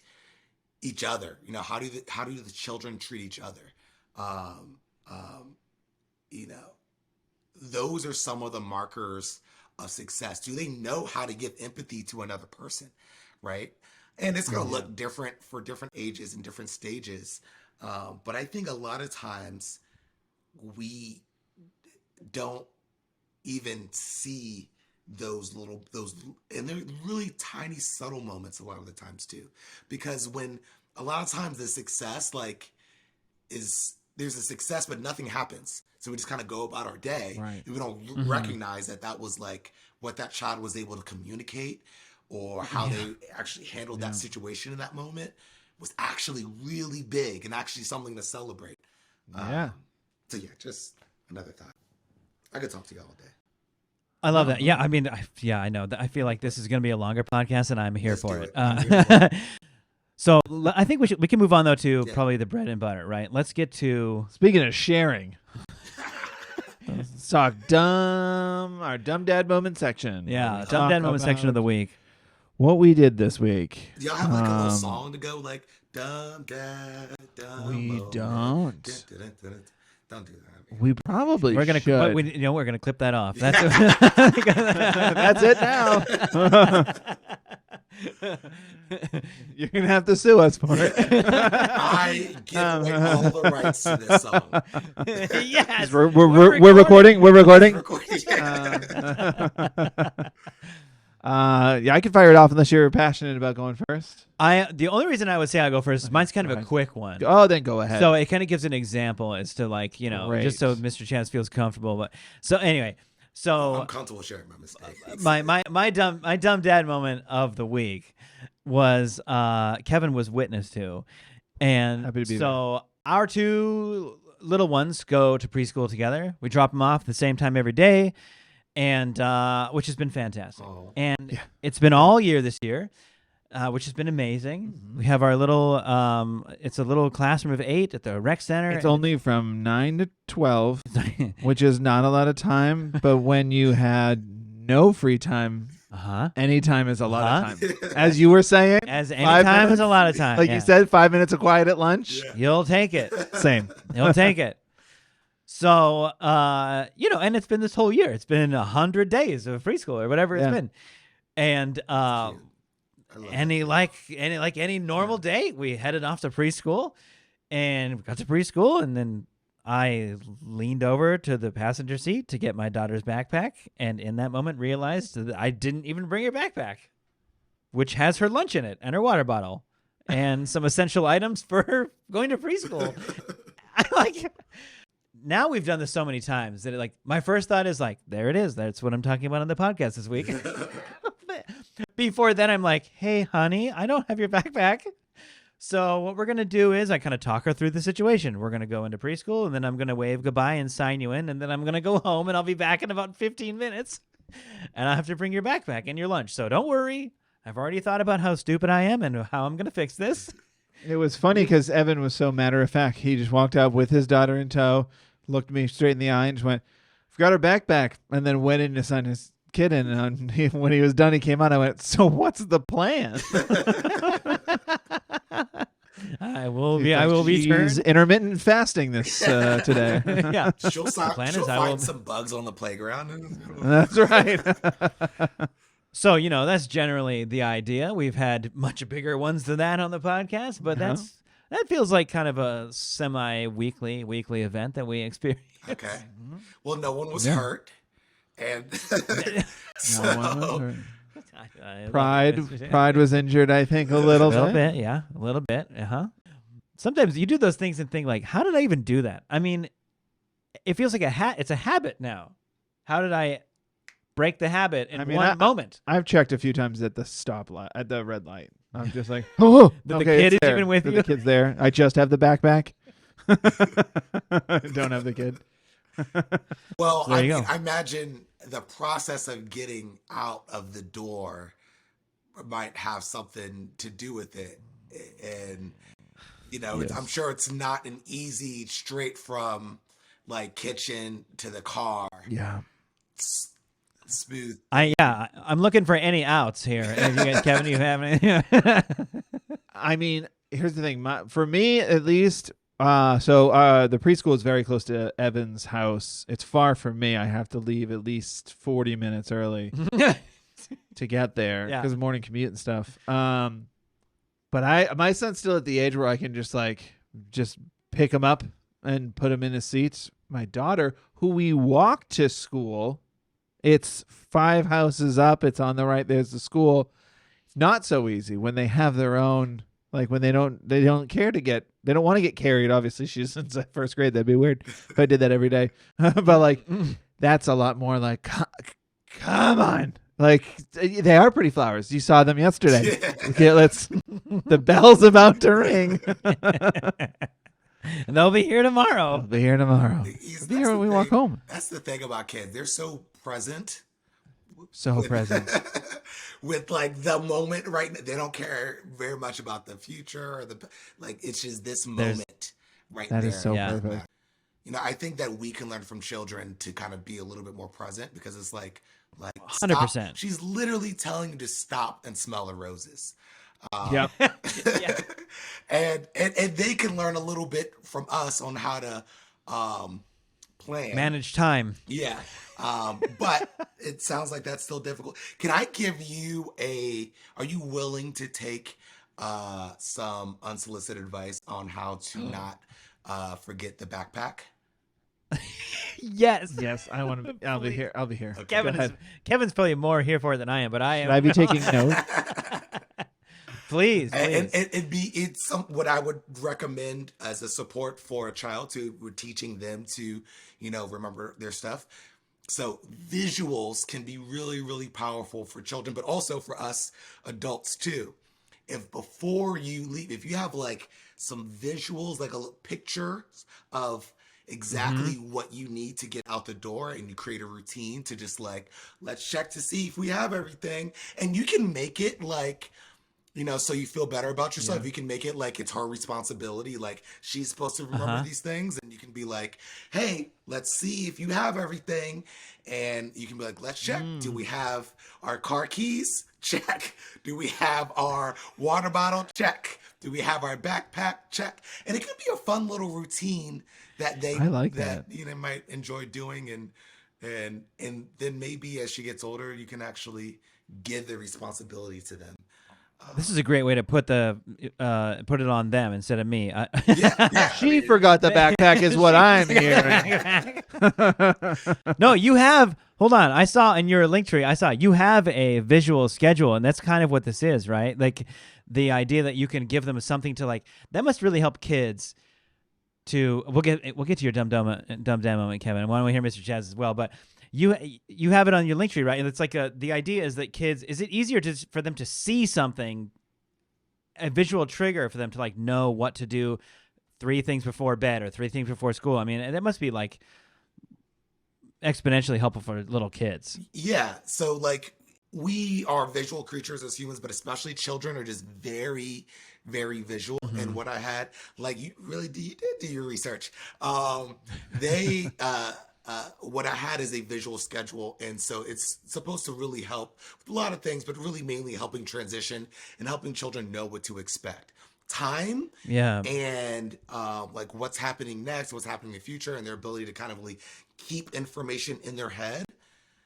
each other? How do the children treat each other? Those are some of the markers of success. Do they know how to give empathy to another person? right? And it's going to look different for different ages and different stages. But I think a lot of times we don't even see those and they're really tiny, subtle moments a lot of the times too. Because when a lot of times the success, like, there's a success, but nothing happens. So we just kind of go about our day. Right. And we don't recognize that was like what that child was able to communicate, or how they actually handled that situation in that moment was actually really big and actually something to celebrate. So yeah, just another thought. I could talk to you all day. I love that. Yeah, I mean, I know. I feel like this is going to be a longer podcast, and I'm here Let's for do it. I'm here for it. So I think we can move on though to probably the bread and butter, right? Let's get to Speaking of sharing, let's talk our dumb dad moment section. dumb dad moment section of the week. What we did this week. Do y'all have like a little song to go like dumb dad, dumb We moment. don't. Don't do that. We probably We're gonna should. we're gonna clip that off. That's That's it now. You're gonna have to sue us for it. I give away all the rights to this song. Yes, We're recording. We're recording. Yeah, I can fire it off unless you're passionate about going first. The only reason I would say I go first is mine's kind of a quick one. Oh, then go ahead. So it kind of gives an example as to like, just so Great. Mr. Chazz feels comfortable. But so anyway, I'm comfortable sharing my mistakes. my dumb dad moment of the week was Kevin was witness to, and Happy to be so our two little ones go to preschool together. We drop them off at the same time every day, and which has been fantastic. Oh. And it's been all year this year. Which has been amazing. We have our little, it's a little classroom of 8 at the rec center. It's only from 9 to 12, which is not a lot of time. But when you had no free time, any time is a lot of time. As you were saying, as any time is a lot of time. Like you said, 5 minutes of quiet at lunch. Yeah. You'll take it. Same. You'll take it. So, and it's been this whole year. It's been 100 days of preschool or whatever it's been. And, any normal day, we headed off to preschool, and we got to preschool, and then I leaned over to the passenger seat to get my daughter's backpack, and in that moment realized that I didn't even bring her backpack, which has her lunch in it and her water bottle and some essential items for her going to preschool. Now we've done this so many times that my first thought is like, there it is. That's what I'm talking about on the podcast this week. Before then, I'm like, hey, honey, I don't have your backpack. So what we're going to do is I kind of talk her through the situation. We're going to go into preschool, and then I'm going to wave goodbye and sign you in, and then I'm going to go home, and I'll be back in about 15 minutes. And I'll have to bring your backpack and your lunch. So don't worry. I've already thought about how stupid I am and how I'm going to fix this. It was funny because Evan was so matter of fact. He just walked out with his daughter in tow, looked me straight in the eye, and just went, forgot her backpack, and then went in to sign his kid in. And when he was done, he came out. I went, so what's the plan? I will be turned intermittent fasting this today. Yeah. She'll find some bugs on the playground. That's right. So, that's generally the idea. We've had much bigger ones than that on the podcast, but that feels like kind of a semi-weekly event that we experience. Okay. Well, no one was hurt. And Pride was injured, I think, a little bit. Yeah, a little bit. Sometimes you do those things and think like, how did I even do that? I mean, it feels like it's a habit now. How did I break the habit in one moment? I've checked a few times at the stoplight, at the red light. I'm just like, oh, the kid is there. even with you. The kid's there. I just have the backpack. Don't have the kid. Well, so I imagine the process of getting out of the door might have something to do with it. And, yes. I'm sure it's not an easy straight from like kitchen to the car. Yeah. Smooth. I'm looking for any outs here. If you guys, Kevin, you have any? I mean, here's the thing. For me, at least, the preschool is very close to Evan's house. It's far from me. I have to leave at least 40 minutes early. to get there Yeah. because of morning commute and stuff. But my son's still at the age where I can just pick him up and put him in his seats. My daughter, who we walk to school, it's 5 houses up. It's on the right. There's the school. It's not so easy when they have their own. Like when they don't care to get. They don't want to get carried. Obviously, she's in first grade. That'd be weird if I did that every day. But like, that's a lot more like, come on. Like they are pretty flowers. You saw them yesterday. Okay, the bell's about to ring. And they'll be here tomorrow. They'll be here tomorrow. They'll be here when we walk home. That's the thing about kids. They're so present. So present. With like the moment right now. They don't care very much about the future or it's just this moment right there. That is so Yeah. perfect. You know, I think that we can learn from children to kind of be a little bit more present because it's like 100%. stop. She's literally telling you to stop and smell the roses. Yep. Yeah. and they can learn a little bit from us on how to plan. Manage time. Yeah. But it sounds like that's still difficult. Can I give you are you willing to take some unsolicited advice on how to not forget the backpack? Yes. Yes, I want to. I'll be here. I'll be here. Okay. Go ahead. Kevin's probably more here for it than I am, but I am. Should I be taking notes? Please. And it's what I would recommend as a support for a child we're teaching them to, remember their stuff. So visuals can be really, really powerful for children, but also for us adults too. If before you leave, if you have like some visuals, like a picture of exactly what you need to get out the door, and you create a routine to just let's check to see if we have everything, and you can make it so you feel better about yourself. You can make it like it's her responsibility. Like she's supposed to remember these things. And you can be like, hey, let's see if you have everything. And you can be like, let's check. Do we have our car keys? Check. Do we have our water bottle? Check. Do we have our backpack? Check. And it could be a fun little routine that they might enjoy doing. And then maybe as she gets older, you can actually give the responsibility to them. This is a great way to put it on them instead of me. She forgot the backpack is what I'm hearing. No, you have. Hold on. I saw in your link tree. You have a visual schedule, and that's kind of what this is, right? Like the idea that you can give them something to that must really help kids. We'll get to your dumb moment, Kevin. Why don't we hear Mr. Chazz as well? But you have it on your link tree, right? And it's like the idea is that kids, is it easier for them to see something, a visual trigger for them to know what to do 3 things before bed or 3 things before school? I mean, that must be exponentially helpful for little kids. Yeah. So we are visual creatures as humans, but especially children are just very, very visual. And what I had, you did do your research. What I had is a visual schedule. And so it's supposed to really help with a lot of things, but really mainly helping transition and helping children know what to expect. Time and what's happening next, what's happening in the future, and their ability to kind of really keep information in their head.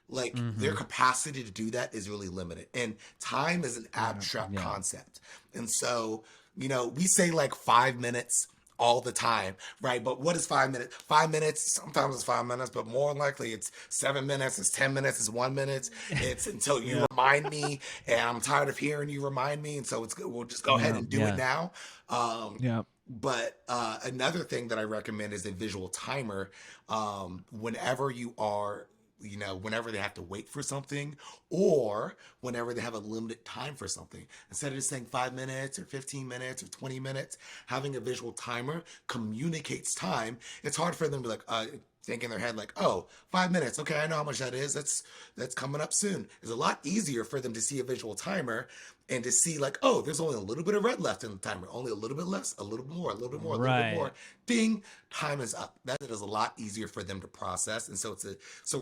Their capacity to do that is really limited. And time is an abstract concept. And so, we say 5 minutes all the time, right? But what is 5 minutes? 5 minutes, sometimes it's 5 minutes, but more likely it's 7 minutes, it's 10 minutes, it's 1 minute. It's until you remind me, and I'm tired of hearing you remind me. And so we'll just go ahead and do it now. But another thing that I recommend is a visual timer. Whenever you are, whenever they have to wait for something or whenever they have a limited time for something, instead of just saying 5 minutes or 15 minutes or 20 minutes, having a visual timer communicates time. It's hard for them to think in their head 5 minutes. Okay, I know how much that is. That's coming up soon. It's a lot easier for them to see a visual timer and to see there's only a little bit of red left in the timer, only a little bit less, a little bit more, a little bit more, a little bit more. Ding, time is up. That is a lot easier for them to process. And so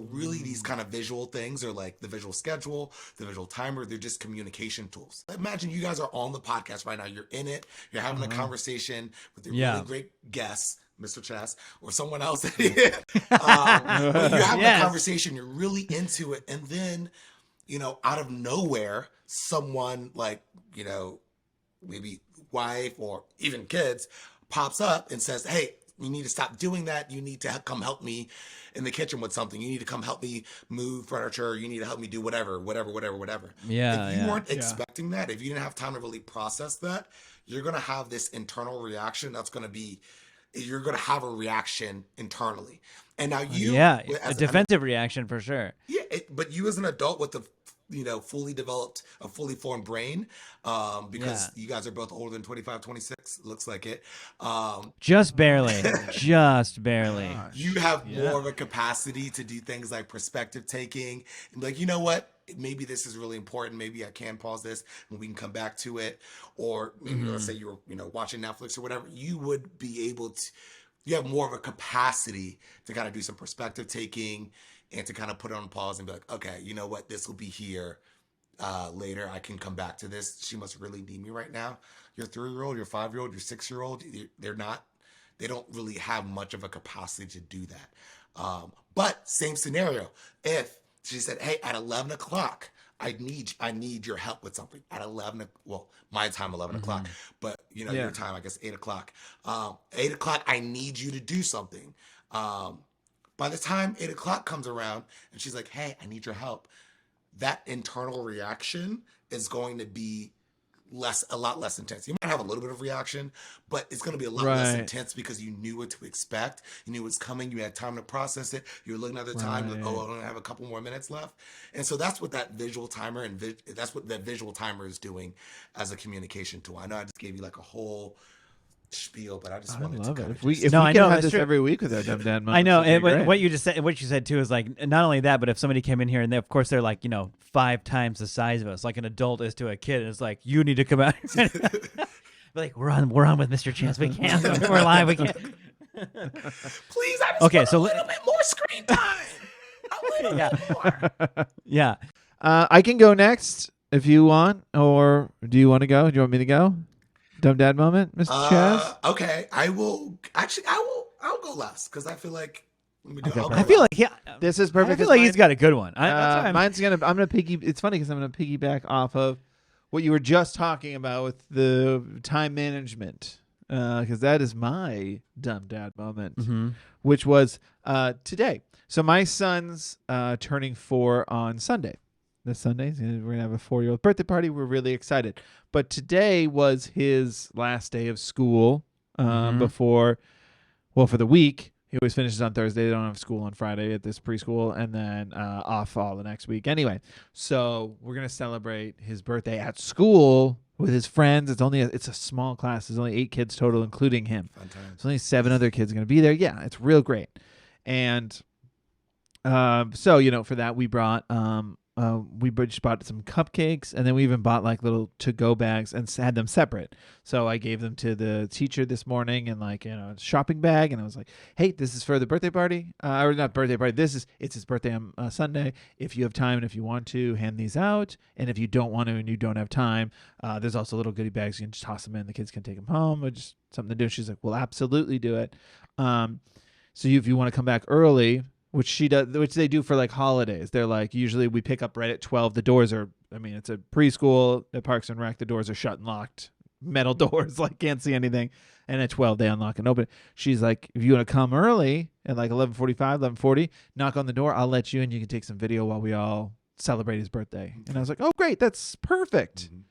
really these kind of visual things are the visual schedule, the visual timer, they're just communication tools. Imagine you guys are on the podcast right now. You're in it. You're having a conversation with your really great guests, Mr. Chazz, or someone else. But you're having a conversation. You're really into it. And then out of nowhere, someone like, maybe wife or even kids pops up and says, hey, you need to stop doing that. You need to come help me in the kitchen with something. You need to come help me move furniture. You need to help me do whatever. Yeah. If you weren't expecting that, if you didn't have time to really process that, you're going to have this internal reaction you're going to have a reaction internally. And now a defensive reaction for sure. Yeah, but you as an adult with a fully formed brain, because you guys are both older than 25, 26, looks like it. Just barely. Just barely. You have more of a capacity to do things like perspective taking and be like, you know what? Maybe this is really important. Maybe I can pause this and we can come back to it. Or maybe let's say you were, watching Netflix or whatever, you would be able to, you have more of a capacity to kind of do some perspective taking and to kind of put it on pause and be like, okay, you know what? This will be here later. I can come back to this. She must really need me right now. Your 3-year-old, your 5-year-old, your 6-year-old, they don't really have much of a capacity to do that. But same scenario. If she said, hey, at 11 o'clock, I need your help with something at 11. Well, my time, 11 o'clock, but your time, I guess 8 o'clock. 8 o'clock, I need you to do something. By the time 8 o'clock comes around and she's like, hey, I need your help, that internal reaction is going to be a lot less intense. You might have a little bit of reaction, but it's going to be a lot less intense because you knew what to expect. You knew it was coming. You had time to process it. You were looking at the time, like, oh, I only have a couple more minutes left. And so that's what that visual timer is doing as a communication tool. I know I just gave you like a whole spiel, but I just wanted to If we could have this every week with our dumb dad moments, I know, and what you said too is like, not only that, but if somebody came in here and of course they're like 5 times the size of us, like an adult is to a kid, and it's like, you need to come out. Like, we're on with Mr. Chazz. We can't. We're live. We can't. Please, I just want a little bit more screen time. A little bit more. Yeah. I can go next if you want, or do you want to go? Do you want me to go? Dumb dad moment, Mr. Chazz? Okay, I will. Actually, I'll go last because I feel like. I feel like this is perfect. I feel like he's got a good one. I'm gonna piggy. It's funny because I'm gonna piggyback off of what you were just talking about with the time management, because that is my dumb dad moment, which was today. So my son's turning 4 on Sunday. This Sunday, we're gonna have a 4-year-old birthday party. We're really excited. But today was his last day of school for the week. He always finishes on Thursday. They don't have school on Friday at this preschool, and then off all the next week. Anyway, so we're gonna celebrate his birthday at school with his friends. It's a small class. There's only 8 kids total, including him. There's only 7 other kids gonna be there. Yeah, it's real great. And so for that we brought we just bought some cupcakes, and then we even bought like little to-go bags and had them separate. So I gave them to the teacher this morning in like a shopping bag, and I was like, "Hey, this is for the birthday party, or not birthday party. It's his birthday on Sunday. If you have time and if you want to, hand these out. And if you don't want to and you don't have time, there's also little goodie bags. You can just toss them in. The kids can take them home, or just something to do." She's like, "We'll absolutely do it. So if you want to come back early." Which they do for like holidays. They're like, usually we pick up right at 12. The doors are, it's a preschool at Parks and Rec. The doors are shut and locked. Metal doors, like can't see anything. And at 12, they unlock and open. She's like, if you want to come early at like 11:45, 11:40, knock on the door. I'll let you in. You can take some video while we all celebrate his birthday. And I was like, oh, great. That's perfect. Mm-hmm.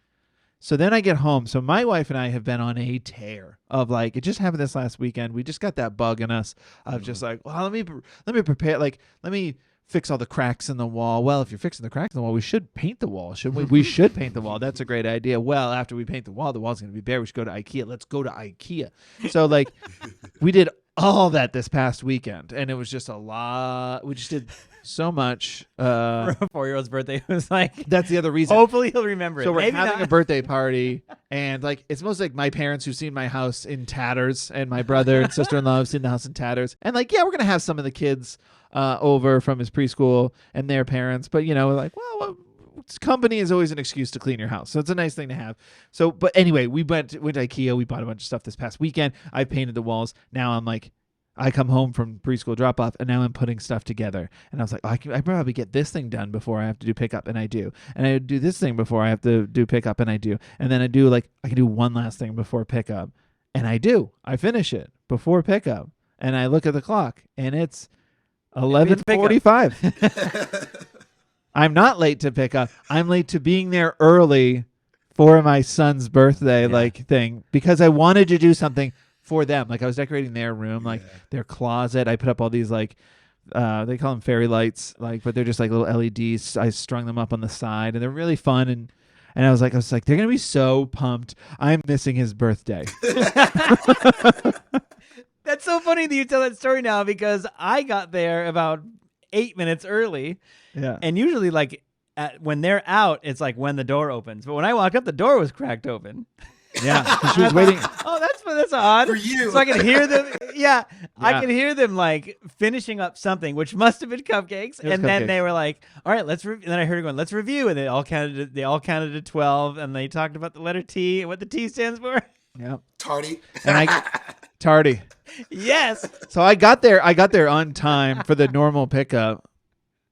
So then I get home. So my wife and I have been on a tear of like, it just happened this last weekend. We just got that bug in us of just like, well, let me prepare. Like, let me fix all the cracks in the wall. Well, if you're fixing the cracks in the wall, we should paint the wall, shouldn't we? We should paint the wall. That's a great idea. Well, after we paint the wall's going to be bare. We should go to IKEA. Let's go to IKEA. So like, we did all that this past weekend, and it was just a lot. We just did so much. For a 4-year-old's birthday, it was like, that's the other reason. Hopefully he'll remember it. So we're Maybe having not. a birthday party, and like it's mostly like my parents who've seen my house in tatters, and my brother and sister-in-law have seen the house in tatters, and like, yeah, we're gonna have some of the kids over from his preschool and their parents, but we're like, well, company is always an excuse to clean your house, so it's a nice thing to have. So, but anyway, we went to IKEA. We bought a bunch of stuff this past weekend. I painted the walls. Now I'm like, I come home from preschool drop off and now I'm putting stuff together. And I was like, I probably get this thing done before I have to do pickup, and I do. And I do this thing before I have to do pickup, and I do. And then I can do one last thing before pickup, and I do. I finish it before pickup, and I look at the clock and it's 11:45. I'm not late to pickup. I'm late to being there early for my son's birthday thing because I wanted to do something for them. Like I was decorating their room, like their closet. I put up all these they call them fairy lights, but they're just like little LEDs. I strung them up on the side, and they're really fun. And I was like, they're gonna be so pumped. I'm missing his birthday. That's so funny that you tell that story now, because I got there about 8 minutes early. Yeah. And usually when they're out, it's like when the door opens. But when I walked up, the door was cracked open. Yeah. She was waiting. Oh, that's odd. For you. So I could hear them. Yeah. I could hear them finishing up something, which must have been cupcakes. And then they were like, all right, let's review. And then I heard her going, let's review. And they all counted to 12. And they talked about the letter T and what the T stands for. Yeah. Tardy. And Tardy. Yes. So I got there on time for the normal pickup.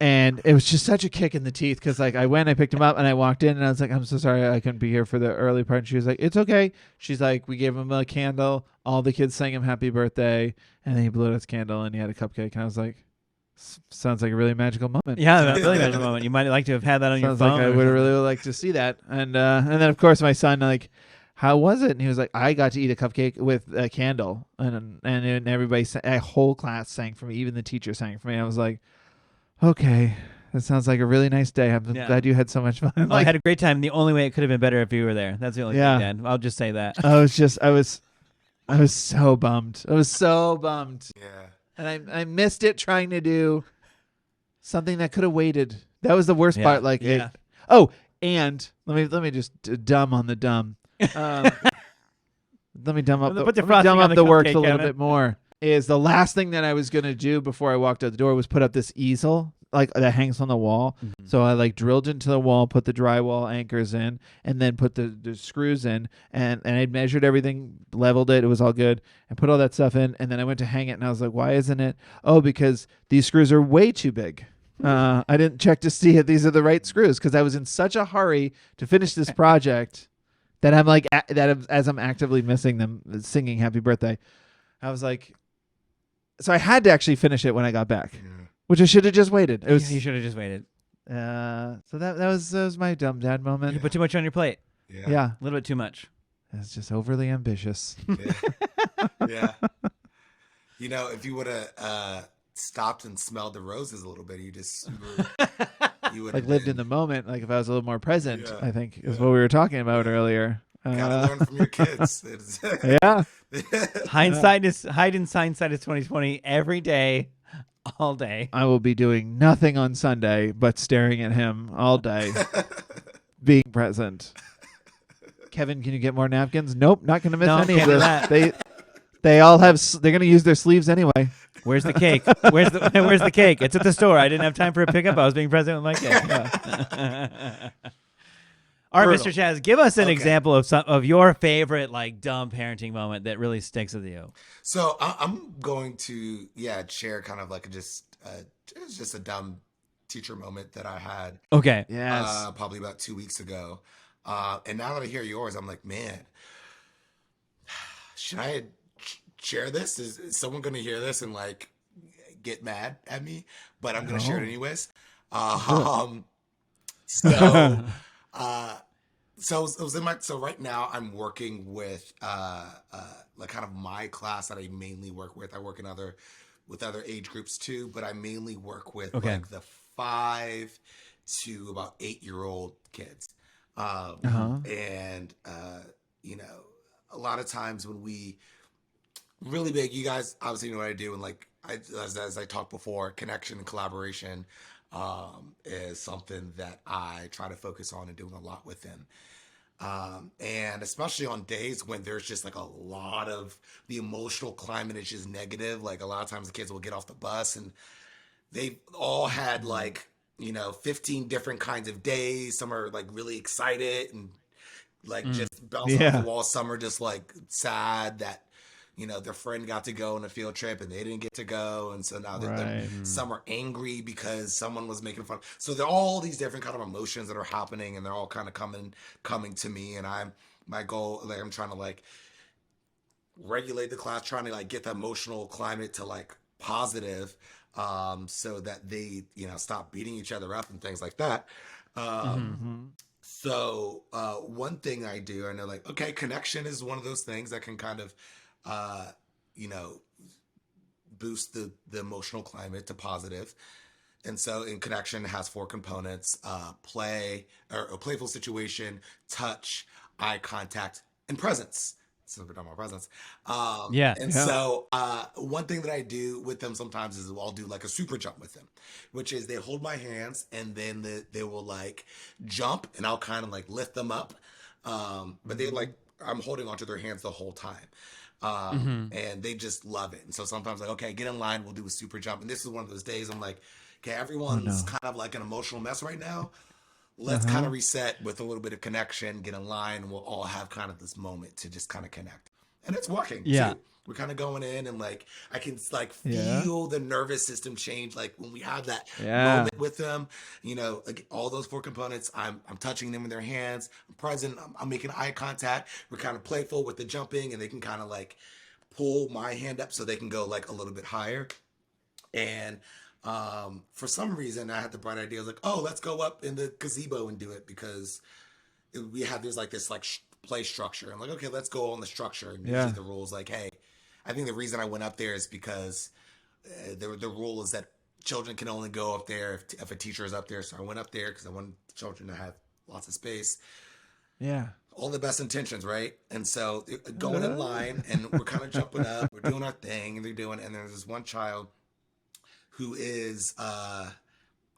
And it was just such a kick in the teeth because, I picked him up and I walked in and I was like, I'm so sorry I couldn't be here for the early part. And she was like, it's okay. She's like, we gave him a candle. All the kids sang him happy birthday. And then he blew out his candle and he had a cupcake. And I was like, sounds like a really magical moment. Yeah, a really magical moment. You might like to have had that on your phone. Like I would have really liked to see that. And then, of course, my son, how was it? And he was like, I got to eat a cupcake with a candle. And everybody, a whole class sang for me. Even the teacher sang for me. I was like, okay, that sounds like a really nice day. I'm glad you had so much fun. I had a great time. The only way it could have been better if you were there. That's the only thing, Dad. I'll just say that. I was so bummed. I was so bummed. Yeah. And I missed it trying to do something that could have waited. That was the worst part. And let me just dumb on the dumb. Let me dumb up the works a little bit more. Is the last thing that I was going to do before I walked out the door was put up this easel that hangs on the wall. Mm-hmm. So I drilled into the wall, put the drywall anchors in, and then put the screws in, and I measured everything, leveled it. It was all good. I put all that stuff in, and then I went to hang it, and I was like, why isn't it? Oh, because these screws are way too big. I didn't check to see if these are the right screws because I was in such a hurry to finish this project that I'm as I'm actively missing them singing happy birthday. I was like, so I had to actually finish it when I got back, which I should have just waited. You should have just waited. So that was my dumb dad moment. You put too much on your plate. Yeah. A little bit too much. It's just overly ambitious. Yeah. If you would have stopped and smelled the roses a little bit, you would have lived in the moment. If I was a little more present, I think is what we were talking about earlier. Gotta learn from your kids. Yeah. Hindsight is 2020 every day, all day. I will be doing nothing on Sunday but staring at him all day, being present. Kevin, can you get more napkins? Nope, not going to miss any of this. They all have. They're going to use their sleeves anyway. Where's the cake? Where's the cake? It's at the store. I didn't have time for a pickup. I was being present with my cake. Yeah. All right, Mr. Chazz, give us an example of your favorite dumb parenting moment that really sticks with you. So I'm going to share kind of just a dumb teacher moment that I had. Okay. Yes. Probably about 2 weeks ago, and now that I hear yours, I'm like, man, should I share this? Is someone going to hear this and get mad at me? But I'm going to share it anyways. So it was in so right now I'm working with kind of my class that I mainly work with. I work with other age groups too, but I mainly work with the 5 to about 8-year-old kids. And a lot of times when we really big, you guys obviously know what I do, and as I talked before, connection and collaboration is something that I try to focus on and doing a lot with them. And especially on days when there's just a lot of the emotional climate is just negative. A lot of times the kids will get off the bus and they've all had 15 different kinds of days. Some are really excited and just bounce off the wall. Some are just sad that, their friend got to go on a field trip and they didn't get to go. And so now Right. some are angry because someone was making fun. So there are all these different kind of emotions that are happening, and they're all kind of coming to me. And my goal, like, I'm trying to like regulate the class, trying to like get the emotional climate to like positive, so that they, stop beating each other up and things like that. So one thing I do, I know, like, okay, connection is one of those things that can kind of, you know, boost the emotional climate to positive. And so in connection, it has four components: play, or a playful situation, touch, eye contact, and presence. So we're talking about presence. Yeah. And Yeah. so one thing that I do with them sometimes is I'll do like a super jump with them, which is they hold my hands and then they will like jump, and I'll kind of like lift them up. But they like, I'm holding onto their hands the whole time. And they just love it. And so sometimes like, okay, get in line, we'll do a super jump. And this is one of those days I'm like, okay, everyone's kind of like an emotional mess right now. Let's kind of reset with a little bit of connection, get in line, and we'll all have kind of this moment to just kind of connect. And it's working Yeah. too. We're kind of going in, and like I can like Yeah. feel the nervous system change. Like when we have that Yeah. moment with them, like all those four components, I'm touching them in their hands. I'm present. I'm making eye contact. We're kind of playful with the jumping, and they can kind of like pull my hand up so they can go like a little bit higher. And for some reason, I had the bright idea. I was like, oh, let's go up in the gazebo and do it, because we have this play structure. I'm like, okay, let's go on the structure. And usually the rules like, hey, I think the reason I went up there is because the rule is that children can only go up there if a teacher is up there. So I went up there because I wanted children to have lots of space. Yeah. All the best intentions, right? And so going in line, and we're kind of jumping up, we're doing our thing, and and there's this one child who is, I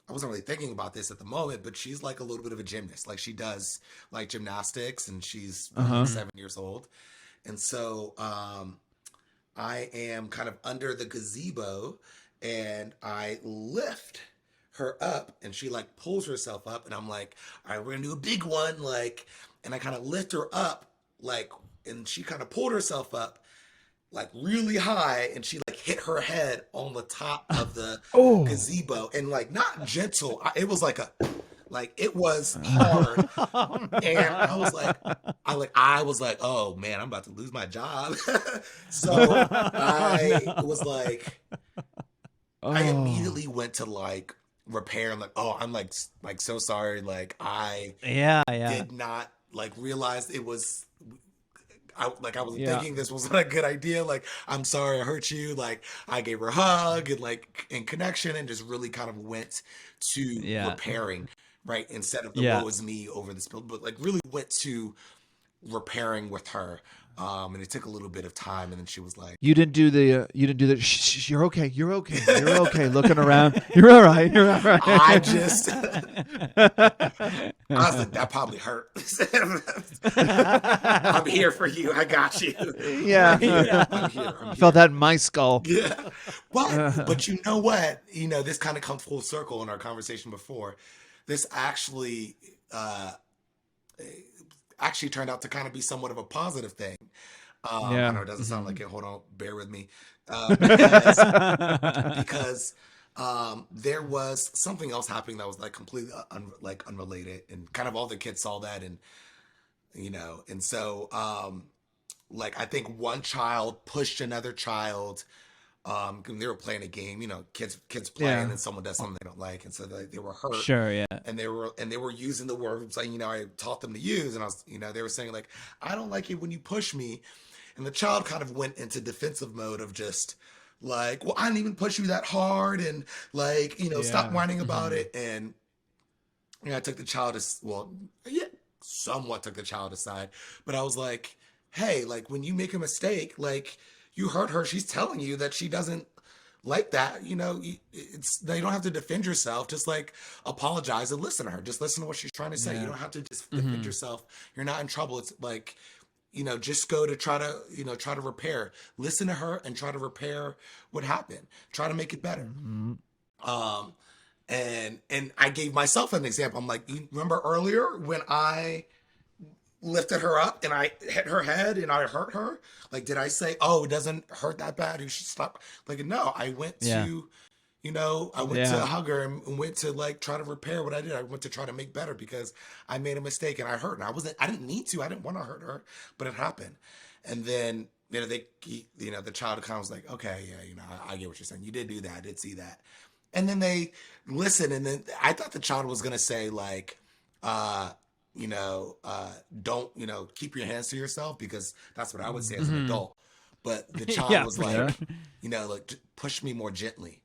wasn't really thinking about this at the moment, but she's like a little bit of a gymnast. Like she does like gymnastics, and she's 7 years old. And so I am kind of under the gazebo, and I lift her up, and she like pulls herself up, and I'm like, all right, we're gonna do a big one. Like, and I kind of lift her up, like, and she kind of pulled herself up like really high, and she like hit her head on the top of the gazebo, and like not gentle. It was like it was hard. And I was like, oh man, I'm about to lose my job. So I was like, I immediately went to like repair. I'm like, oh, I'm like so sorry. Like I did not like realize it was. I was thinking this wasn't a good idea. Like, I'm sorry I hurt you. Like, I gave her a hug and like in connection, and just really kind of went to repairing, right? Instead of the woe is me over the spill, but like really went to repairing with her. And it took a little bit of time, and then she was like, You didn't do the shh, you're okay. You're okay. You're okay. Looking around. You're all right. You're all right. I was like, that probably hurt. I'm here for you. I got you. Yeah. I'm here. I felt that in my skull. Yeah. But you know what? This kind of comes full circle in our conversation before. This actually turned out to kind of be somewhat of a positive thing. I know it doesn't sound like it. Hold on. Bear with me. Because there was something else happening that was like completely unrelated, and kind of all the kids saw that, and and so like I think one child pushed another child. They were playing a game, kids playing, and someone does something they don't like, and so they were hurt. Sure, yeah. And they were using the words like, I taught them to use, and I was, they were saying like, I don't like it when you push me, and the child kind of went into defensive mode of just like, well, I didn't even push you that hard, and like, stop whining about it. And I took the child somewhat took the child aside, but I was like, hey, like when you make a mistake, like you hurt her, she's telling you that she doesn't like that, you don't have to defend yourself. Just like apologize and listen to her. Just listen to what she's trying to say. You don't have to just defend yourself. You're not in trouble. It's like, just go to try to repair. Listen to her and try to repair what happened. Try to make it better. And I gave myself an example. I'm like, you remember earlier when I lifted her up and I hit her head and I hurt her? Like, did I say, oh, it doesn't hurt that bad, you should stop? Like, no, I went Yeah. to, I went to hug her and went to like try to repair what I did. I went to try to make better because I made a mistake and I hurt her. And I didn't need to, I didn't want to hurt her, but it happened. And then, the child kind of was like, okay, yeah, I get what you're saying. You did do that. I did see that. And then they listen. And then I thought the child was going to say like, don't, keep your hands to yourself, because that's what I would say as an adult. But the child was like, like, push me more gently.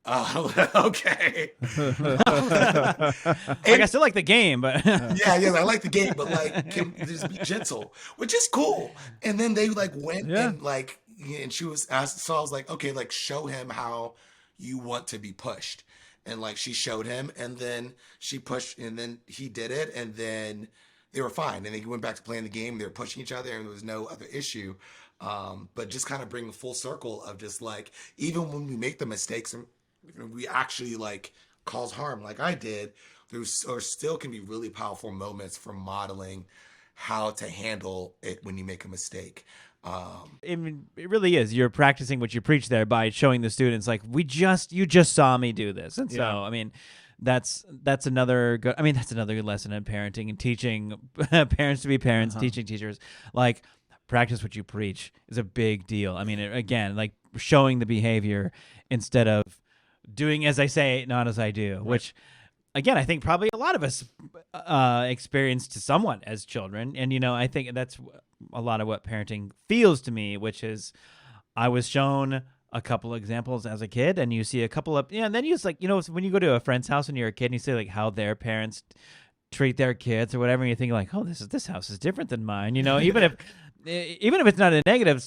Okay. Like, I still like the game, but yeah, I like the game, but like, can just be gentle, which is cool. And then they like went and like, and she was asked, so I was like, okay, like show him how you want to be pushed. And like she showed him, and then she pushed, and then he did it, and then they were fine. And they went back to playing the game. They were pushing each other, and there was no other issue. But just kind of bring a full circle of just like, even when we make the mistakes and we actually like cause harm like I did, still can be really powerful moments for modeling how to handle it when you make a mistake. I mean, it really is. You're practicing what you preach there by showing the students, like, you just saw me do this. And so, I mean, that's another good, that's another good lesson in parenting and teaching parents to be parents, teaching teachers, like, practice what you preach is a big deal. I mean, again, like showing the behavior instead of doing as I say, not as I do, which, again, I think probably a lot of us experienced somewhat as children. And, I think that's a lot of what parenting feels to me, which is I was shown a couple examples as a kid, and you see a couple of, and then you just like, when you go to a friend's house when you're a kid and you see like how their parents treat their kids or whatever, and you think like, oh, this house is different than mine, even if it's not a negative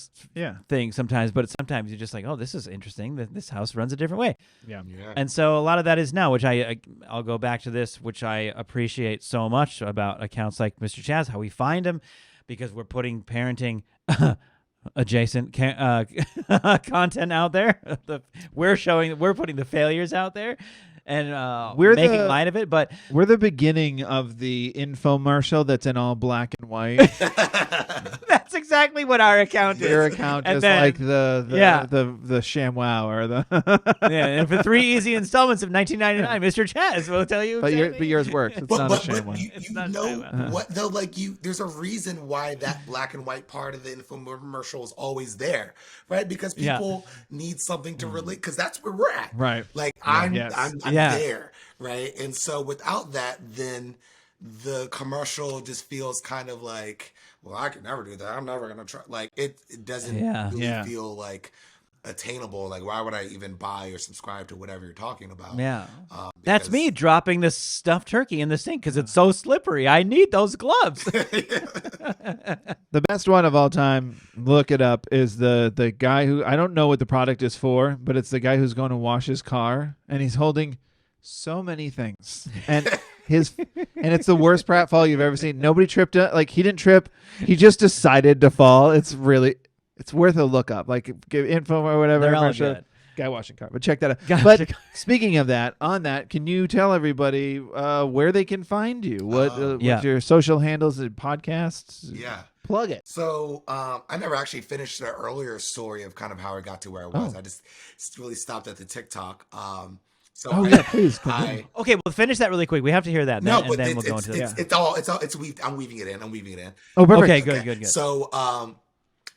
thing sometimes, but sometimes you're just like, oh, this is interesting that this house runs a different way. Yeah. And so a lot of that is now, which I'll go back to this, which I appreciate so much about accounts like Mr. Chazz, how we find him, because we're putting parenting adjacent content out there. We're putting the failures out there, and we're making light of it. But we're the beginning of the infomercial that's in all black and white. That's exactly what our account is. Your account is then, like the ShamWow or the and for 3 easy installments of $19.99, Mr. Chazz will tell you. But yours works. It's not a ShamWow. It's not what though? Like there's a reason why that black and white part of the infomercial is always there, right? Because people need something to relate. Because that's where we're at, right? Like I'm there, right? And so without that, then the commercial just feels kind of like, well, I could never do that. I'm never gonna try. Like it doesn't really feel like attainable. Like why would I even buy or subscribe to whatever you're talking about? Yeah, that's me dropping the stuffed turkey in the sink because it's so slippery. I need those gloves. The best one of all time, look it up, is the guy who, I don't know what the product is for, but it's the guy who's going to wash his car and he's holding so many things, and it's the worst pratfall you've ever seen. Nobody tripped up. Like he didn't trip. He just decided to fall. It's worth a look up. Like give info or whatever. They're all good. Guy washing car. But check that out. But speaking of that, can you tell everybody where they can find you? What's your social handles and podcasts? Yeah. Plug it. So I never actually finished the earlier story of kind of how I got to where I was. I just really stopped at the TikTok. Please. Okay, well, finish that really quick. We have to hear that. No, and but then we'll go into it's weaved. I'm weaving it in. Oh, perfect. Okay, good. So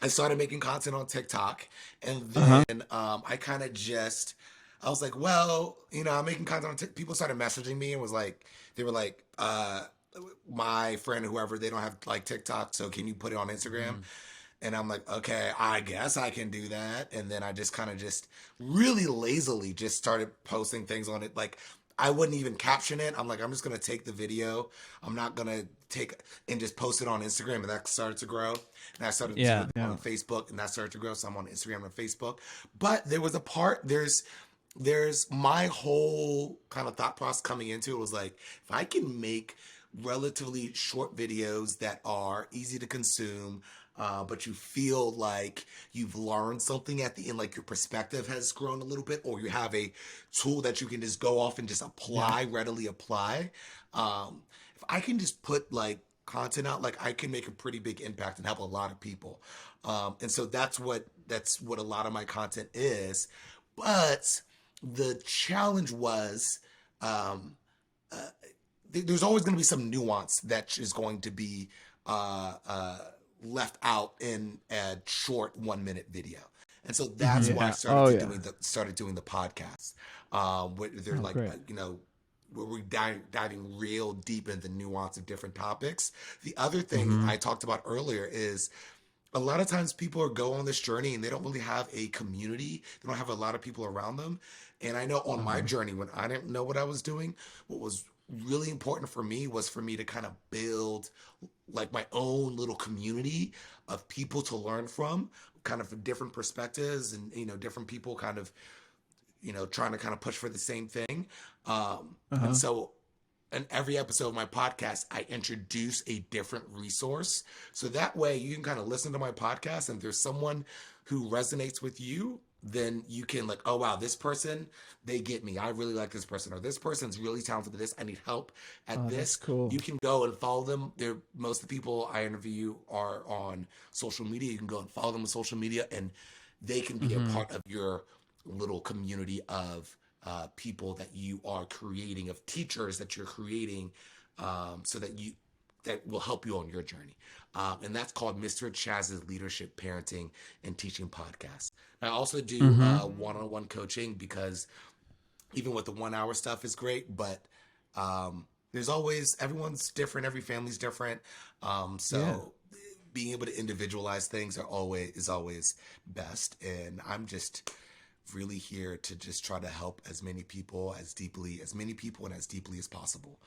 I started making content on TikTok, and then I kind of I was like, well, I'm making content on TikTok. People started messaging me and they were like, my friend, whoever, they don't have like TikTok, so can you put it on Instagram? And I'm like, okay, I guess I can do that. And then I just kind of really lazily just started posting things on it. Like I wouldn't even caption it. I'm like, I'm just going to take the video. I'm not going to take and just post it on Instagram. And that started to grow. And I started to do it on Facebook, and that started to grow. So I'm on Instagram and Facebook. But there was a part, there's my whole kind of thought process coming into it was like, if I can make relatively short videos that are easy to consume, but you feel like you've learned something at the end, like your perspective has grown a little bit, or you have a tool that you can just go off and just readily apply. If I can just put like content out, like I can make a pretty big impact and help a lot of people. And so that's what a lot of my content is. But the challenge was, there's always going to be some nuance that is going to be left out in a short 1 minute video. And so that's why I started doing the podcast. Where they're like, where we're diving real deep into the nuance of different topics. The other thing I talked about earlier is a lot of times people go on this journey and they don't really have a community. They don't have a lot of people around them. And I know on my journey, when I didn't know what I was doing, what was really important for me was for me to kind of build like my own little community of people to learn from, kind of from different perspectives and, different people kind of, trying to kind of push for the same thing. And so in every episode of my podcast, I introduce a different resource. So that way you can kind of listen to my podcast, and if there's someone who resonates with you, then you can like, oh, wow, this person, they get me. I really like this person, or this person's really talented at this. I need help at this. That's cool. You can go and follow them. Most of the people I interview are on social media. You can go and follow them on social media, and they can be a part of your little community of people that you are creating, of teachers that you're creating, so that will help you on your journey. And that's called Mr. Chazz's Leadership, Parenting, and Teaching Podcast. I also do one-on-one coaching, because even with the 1 hour stuff is great, but everyone's different. Every family's different. So being able to individualize things is always best. And I'm just really here to just try to help as many people and as deeply as possible.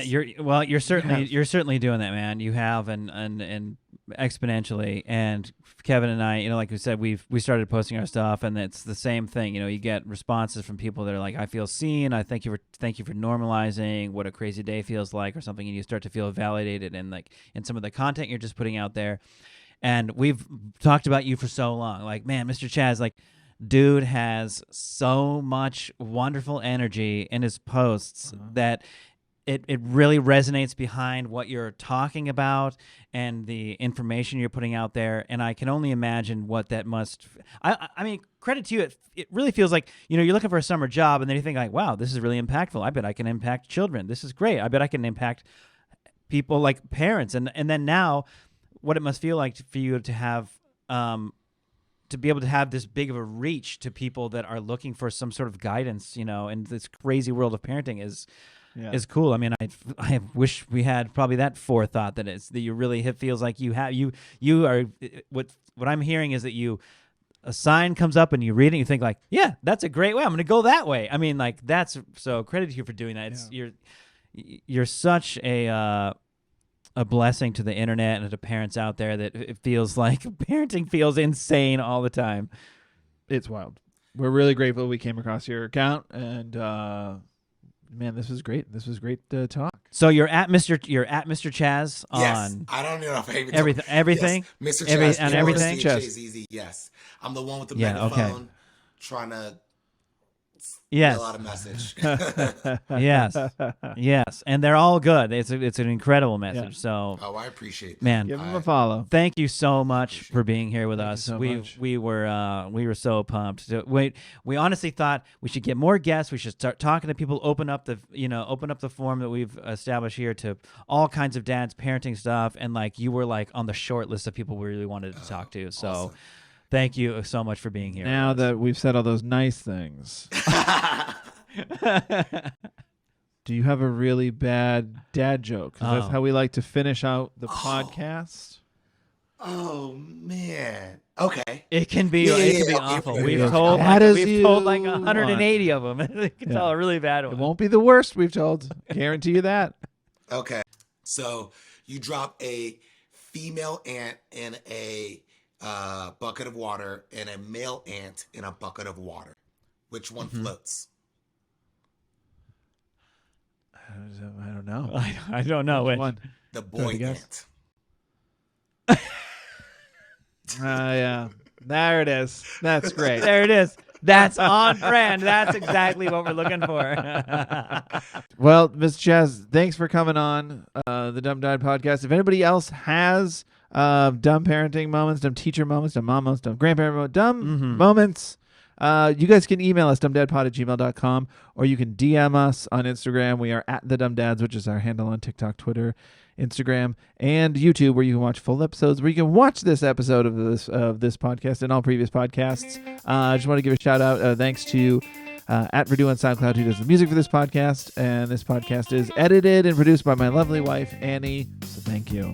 You're certainly doing that, man. You have and exponentially. And Kevin and I, like we said, we started posting our stuff, and it's the same thing. You get responses from people that are like, "I feel seen. I thank you for normalizing what a crazy day feels like," or something, and you start to feel validated in some of the content you're just putting out there. And we've talked about you for so long. Like, man, Mr. Chazz, like, dude has so much wonderful energy in his posts that it really resonates behind what you're talking about and the information you're putting out there. And I can only imagine what that must. I mean, credit to you. It really feels like, you're looking for a summer job, and then you think like, wow, this is really impactful. I bet I can impact children. This is great. I bet I can impact people like parents. And then now, what it must feel like for you to have, to be able to have this big of a reach to people that are looking for some sort of guidance, in this crazy world of parenting is cool. I mean, I wish we had probably that forethought that you really, it feels like you are, what I'm hearing is that a sign comes up and you read it and you think like, yeah, that's a great way. I'm going to go that way. I mean, like, that's so credit to you for doing that. You're such a blessing to the internet and to parents out there that it feels like parenting feels insane all the time. It's wild. We're really grateful we came across your account, and man, this was great. This was great to talk. So you're at Mr. Chazz on. Yes, I don't know if I even everything. Yes. Mr. Chazz on everything. Easy. Yes, I'm the one with the megaphone trying to. Yes. A lot of message. yes, and they're all good. It's an incredible message. Yeah. So, I appreciate that. Man, give them a follow. Thank you so much for being here with us. We were so pumped. We honestly thought we should get more guests. We should start talking to people. Open up the forum that we've established here to all kinds of dads parenting stuff. And like, you were like on the short list of people we really wanted to talk to. So. Awesome. Thank you so much for being here. Now that we've said all those nice things, do you have a really bad dad joke? 'Cause that's how we like to finish out the podcast. Oh man. Okay. It can be awful. We've told like 180 of them. You can tell a really bad one. It won't be the worst we've told. Guarantee you that. Okay. So you drop a female ant in a bucket of water and a male ant in a bucket of water. Which one floats? I don't know. I don't know which one. The boy ant. Yeah. There it is. That's great. There it is. That's on brand. That's exactly what we're looking for. Well, Ms. Chazz, thanks for coming on the Dumb Dad podcast. If anybody else has dumb parenting moments, dumb teacher moments, dumb mom moments, dumb grandparent moments, dumb moments, you guys can email us, dumbdadpod@gmail.com, or you can DM us on Instagram. We are at The Dumb Dads, which is our handle on TikTok, Twitter, Instagram, and YouTube, where you can watch full episodes, where you can watch this episode of this podcast and all previous podcasts. I just want to give a shout out. Thanks to at Verdu on SoundCloud, who does the music for this podcast. And this podcast is edited and produced by my lovely wife, Annie. So thank you.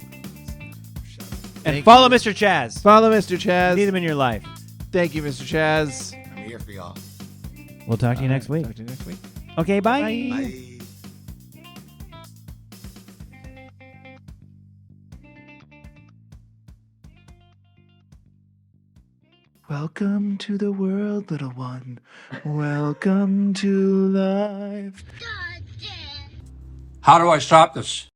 And follow Mr. Chazz. Follow Mr. Chazz. Need him in your life. Thank you, Mr. Chazz. I'm here for y'all. We'll talk to you next week. Talk to you next week. Okay, bye. Bye. Welcome to the world, little one. Welcome to life. How do I stop this?